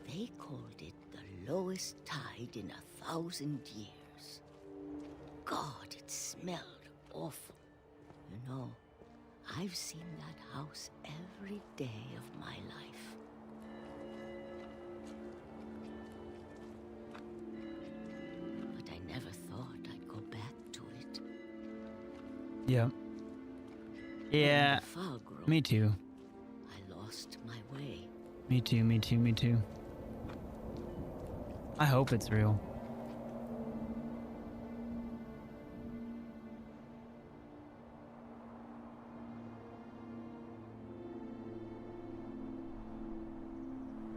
They called it the lowest tide in 1,000 years. God, it smelled awful. You know, I've seen that house every day of my life. But I never thought I'd go back to it. Yeah. Yeah. Me too. I lost my way. Me too. I hope it's real.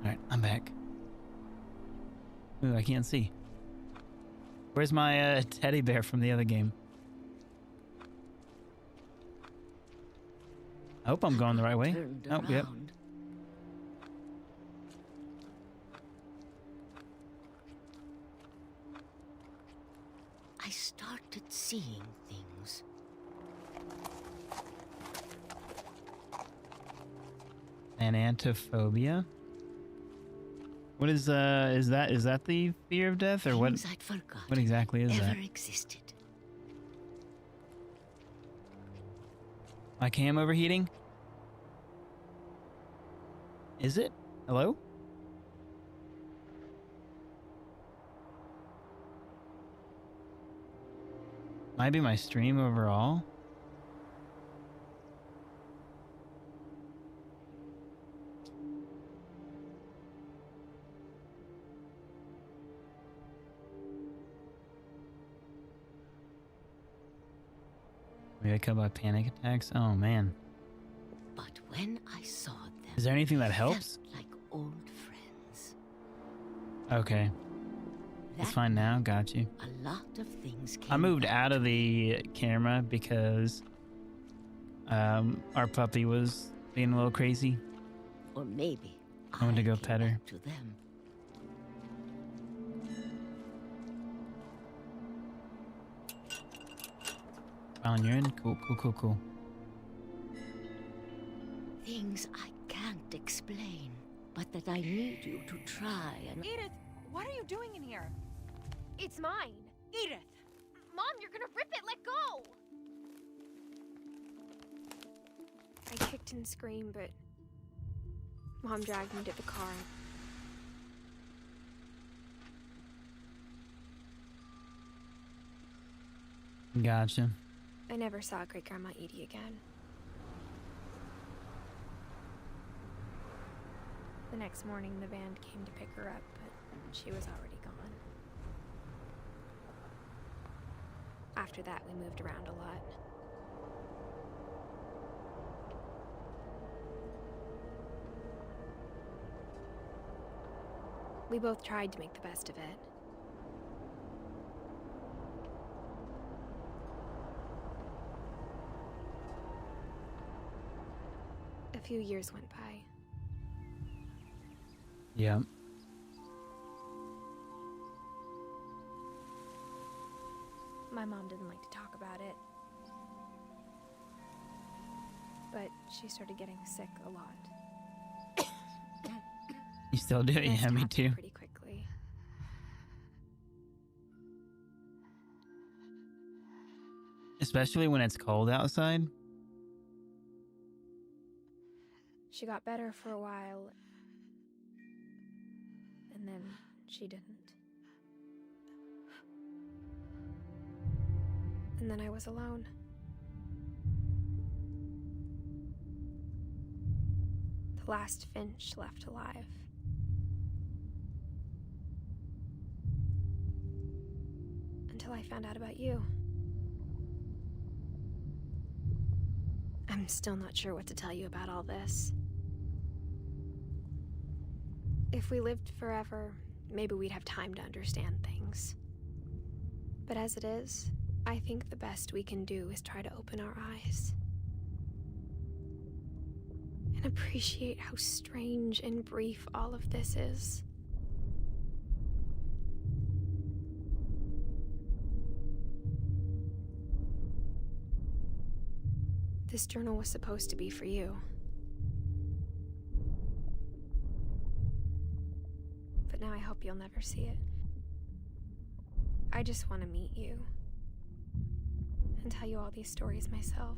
Alright, I'm back. Ooh, I can't see. Where's my teddy bear from the other game? I hope I'm going the right way. Oh, yep. I started seeing things. Thanatophobia? What is that the fear of death, or what? I'd forgotten What exactly is ever that? existed. My cam overheating? Is it? Hello? Might be my stream overall. Maybe I cut by panic attacks. Oh man. But when I saw them, Is there anything that helps? felt like old friends. Okay. It's fine now. Got you. A lot of things came I moved out of the camera because our puppy was being a little crazy. Or maybe I went to go pet her. to them. Alan, you're in? Cool, cool, cool, cool. Things I can't explain, but that I need you to try and... Edith, what are you doing in here? It's mine. Edith! Mom, you're gonna rip it. Let go. I kicked and screamed, but Mom dragged me to the car. Gotcha. I never saw Great Grandma Edie again. The next morning, the band came to pick her up, but she was already gone. After that, we moved around a lot. We both tried to make the best of it. A few years went by. Yeah. My mom didn't like to talk about it. But she started getting sick a lot. You still do it? Yeah, me too. Pretty quickly. Especially when it's cold outside. She got better for a while, and then she didn't. And then I was alone. The last Finch left alive. Until I found out about you. I'm still not sure what to tell you about all this. If we lived forever, maybe we'd have time to understand things. But as it is, I think the best we can do is try to open our eyes. And appreciate how strange and brief all of this is. This journal was supposed to be for you. But now I hope you'll never see it. I just want to meet you. And tell you all these stories myself.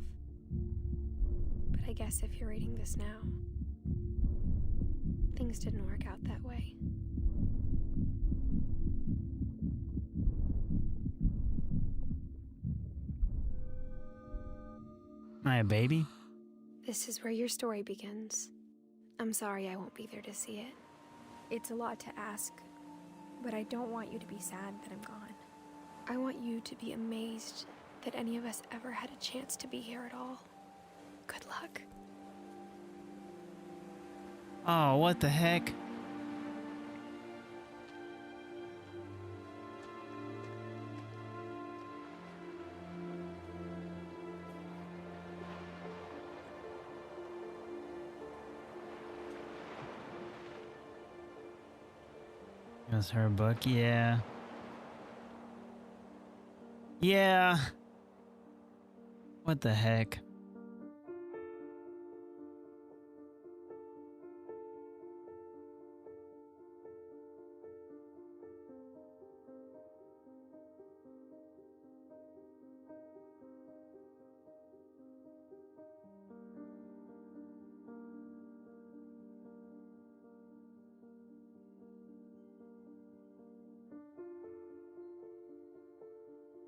But I guess if you're reading this now, things didn't work out that way. Am I a baby? This is where your story begins. I'm sorry I won't be there to see it. It's a lot to ask, but I don't want you to be sad that I'm gone. I want you to be amazed that any of us ever had a chance to be here at all. Good luck. Oh, what the heck? That's her book, yeah. Yeah. What the heck?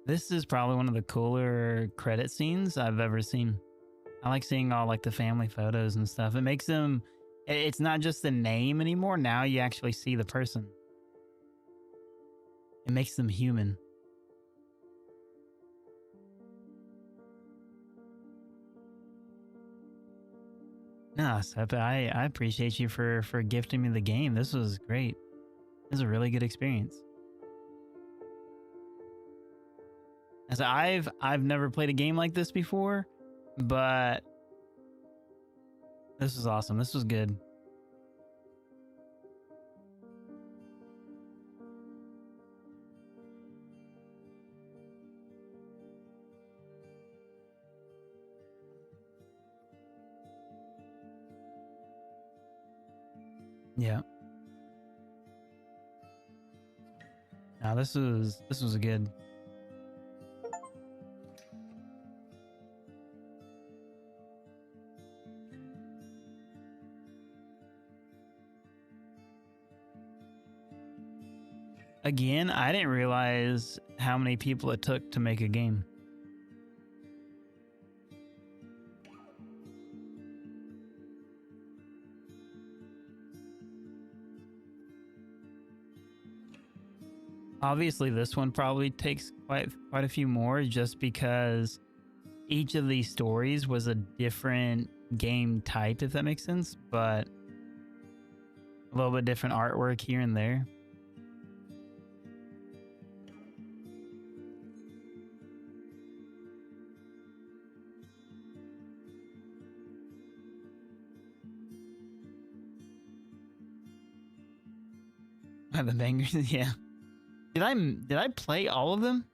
This is probably one of the cooler credit scenes I've ever seen. I like seeing all like the family photos and stuff. It makes them, it's not just the name anymore. Now you actually see the person. It makes them human. No, Sep, I appreciate you for gifting me the game. This was great. This was a really good experience. As I've never played a game like this before, but this was awesome. This was good. Yeah. Now this was good. Again, I didn't realize how many people it took to make a game. Obviously, this one probably takes quite a few more just because each of these stories was a different game type, if that makes sense, but a little bit different artwork here and there. The bangers, yeah. Did I play all of them?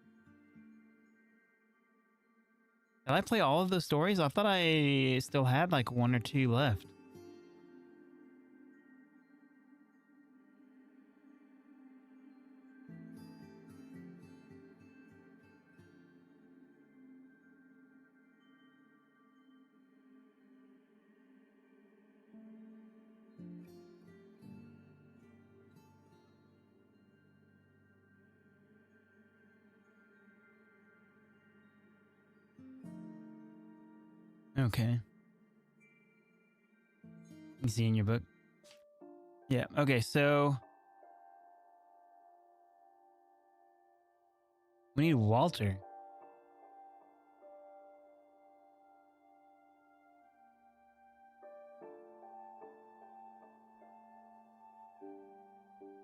Did I play all of the stories? I thought I still had like 1 or 2 left. Okay. You see in your book? Yeah, okay, so we need Walter.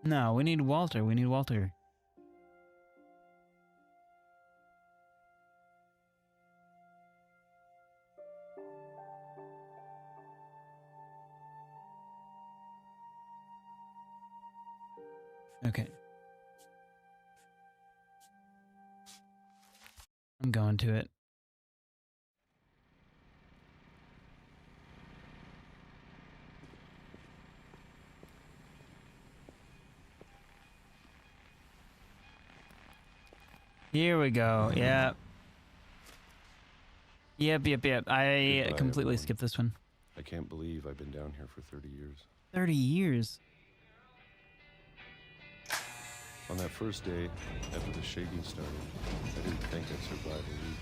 No, we need Walter. We need Walter. Okay. I'm going to it. Here we go. Yep. Yep. I Goodbye, completely everyone. skipped this one. I can't believe I've been down here for 30 years. 30 years? On that first day, after the shaking started, I didn't think I'd survive a week.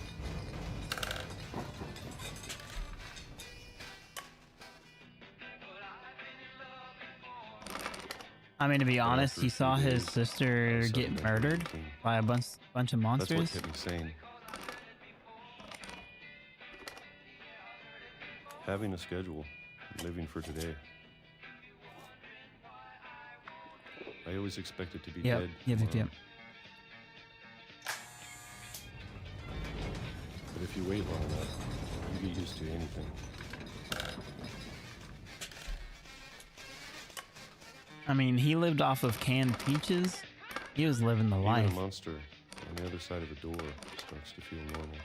I mean, to be honest, he saw his sister get murdered by a bunch of That's what monsters. kept me sane. Having a schedule, living for today. I always expected to be dead. Yep. tomorrow. But if you wait long enough, you get used to anything. I mean, he lived off of canned peaches. He was living the life. Even a monster on the other side of a door starts to feel normal.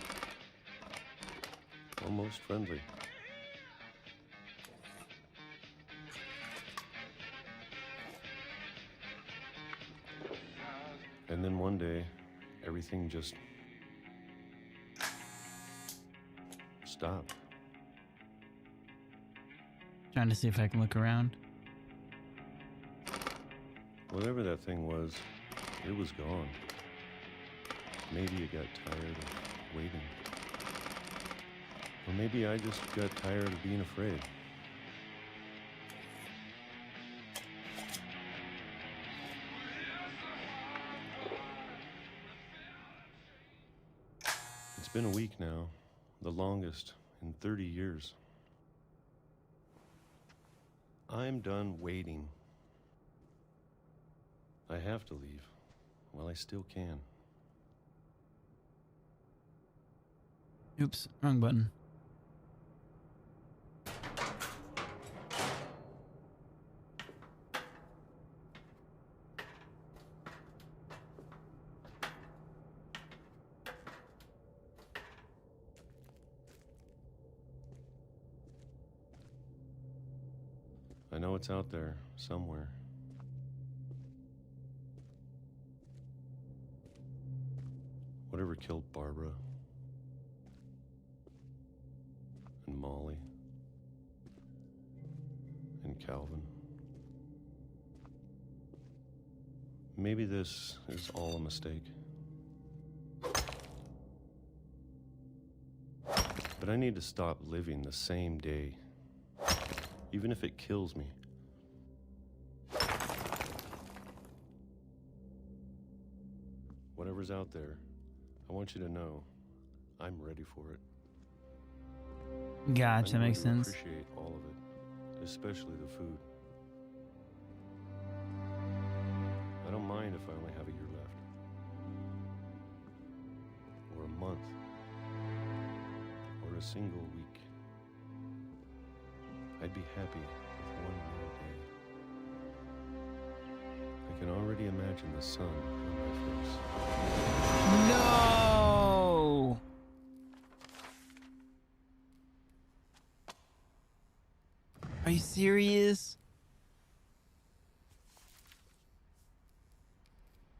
Almost friendly. And then one day, everything just stopped. Trying to see if I can look around. Whatever that thing was, it was gone. Maybe it got tired of waiting. Or maybe I just got tired of being afraid. It's been a week now, the longest in 30 years. I'm done waiting. I have to leave while I still can. Oops, wrong button. I know it's out there somewhere. Whatever killed Barbara and Molly and Calvin. Maybe this is all a mistake. But I need to stop living the same day, even if it kills me. Whatever's out there, I want you to know I'm ready for it. Gotcha, makes sense. I appreciate all of it, especially the food. I don't mind if I only have a year left. Or a month. Or a single week. I'd be happy with one more day. I can already imagine the sun on my face. No! Are you serious?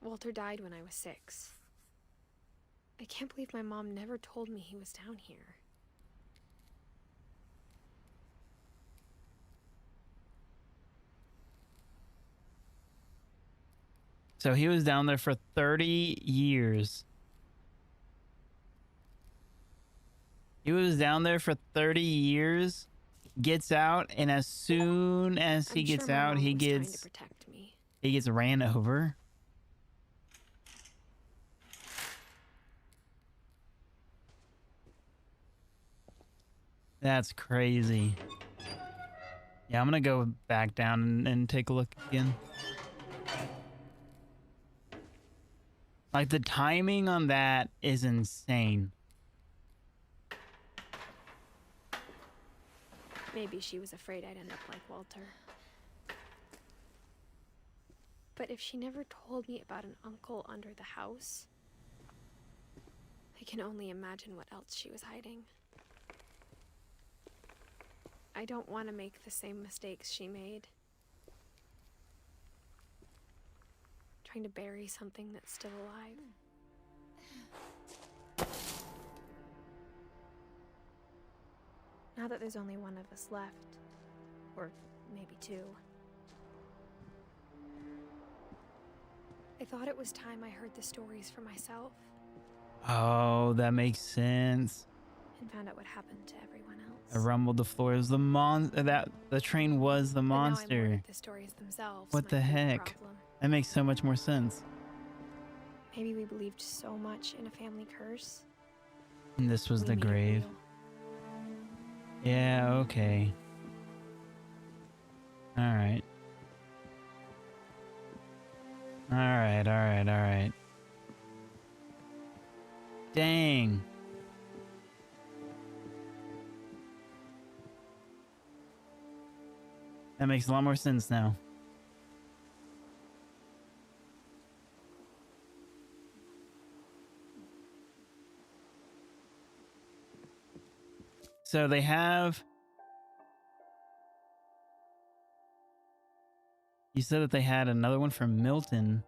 Walter died when I was 6. I can't believe my mom never told me he was down here. So he was down there for 30 years. He was down there for 30 years, gets out, and as soon as he gets out, he gets ran over. That's crazy. Yeah, I'm gonna go back down and take a look again. Like, the timing on that is insane. Maybe she was afraid I'd end up like Walter. But if she never told me about an uncle under the house, I can only imagine what else she was hiding. I don't want to make the same mistakes she made. Trying to bury something that's still alive. Now that there's only one of us left, or maybe 2, I thought it was time I heard the stories for myself. Oh, that makes sense. And found out what happened to everyone else. I rumbled the floor. It was the train was the monster. But now I'm worried the stories themselves What might the be heck? problem. That makes so much more sense. Maybe we believed so much in a family curse. And this was we the made it grave. real. Yeah, okay. Alright. Alright. Dang. That makes a lot more sense now. So they have. You said that they had another one from Milton.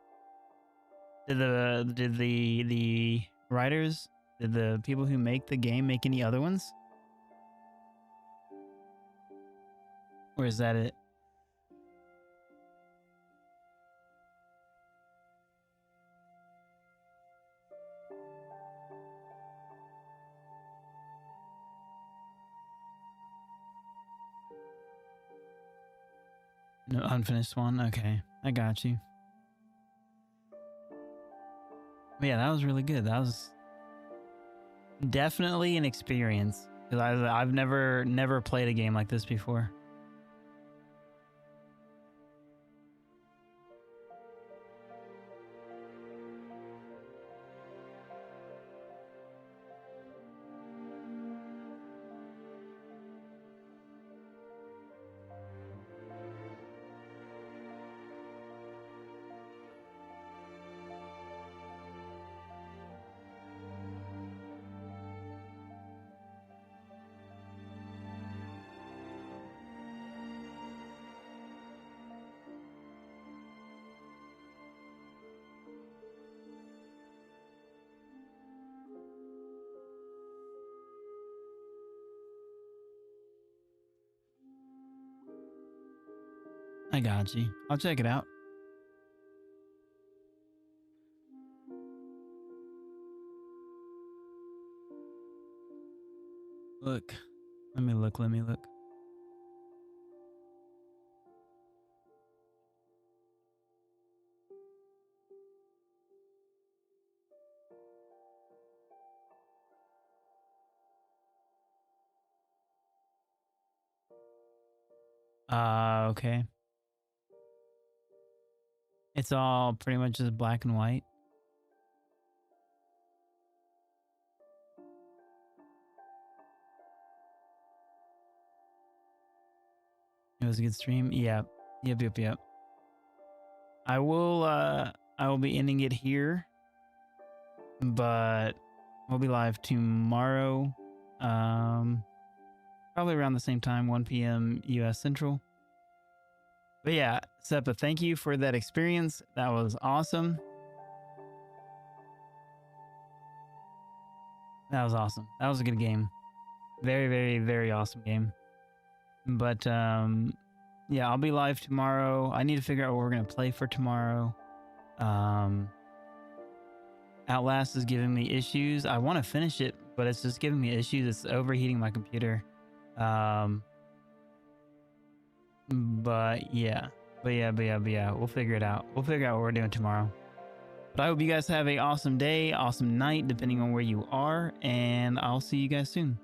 Did the writers, did the people who make the game make any other ones? Or is that it? No unfinished one? Okay, I got you. But yeah, that was really good. That was definitely an experience. Because I've never played a game like this before. I got you. I'll check it out. Look. Let me look. Okay. It's all pretty much just black and white. It was a good stream. Yep. I will be ending it here, but we'll be live tomorrow. Probably around the same time, 1 p.m. US Central. But yeah, Seppa, thank you for that experience. That was awesome. That was awesome. That was a good game. Very, very, very awesome game. But yeah, I'll be live tomorrow. I need to figure out what we're going to play for tomorrow. Outlast is giving me issues. I want to finish it, but it's just giving me issues. It's overheating my computer. But yeah. We'll figure it out. We'll figure out what we're doing tomorrow. But I hope you guys have an awesome day, awesome night, depending on where you are, and I'll see you guys soon.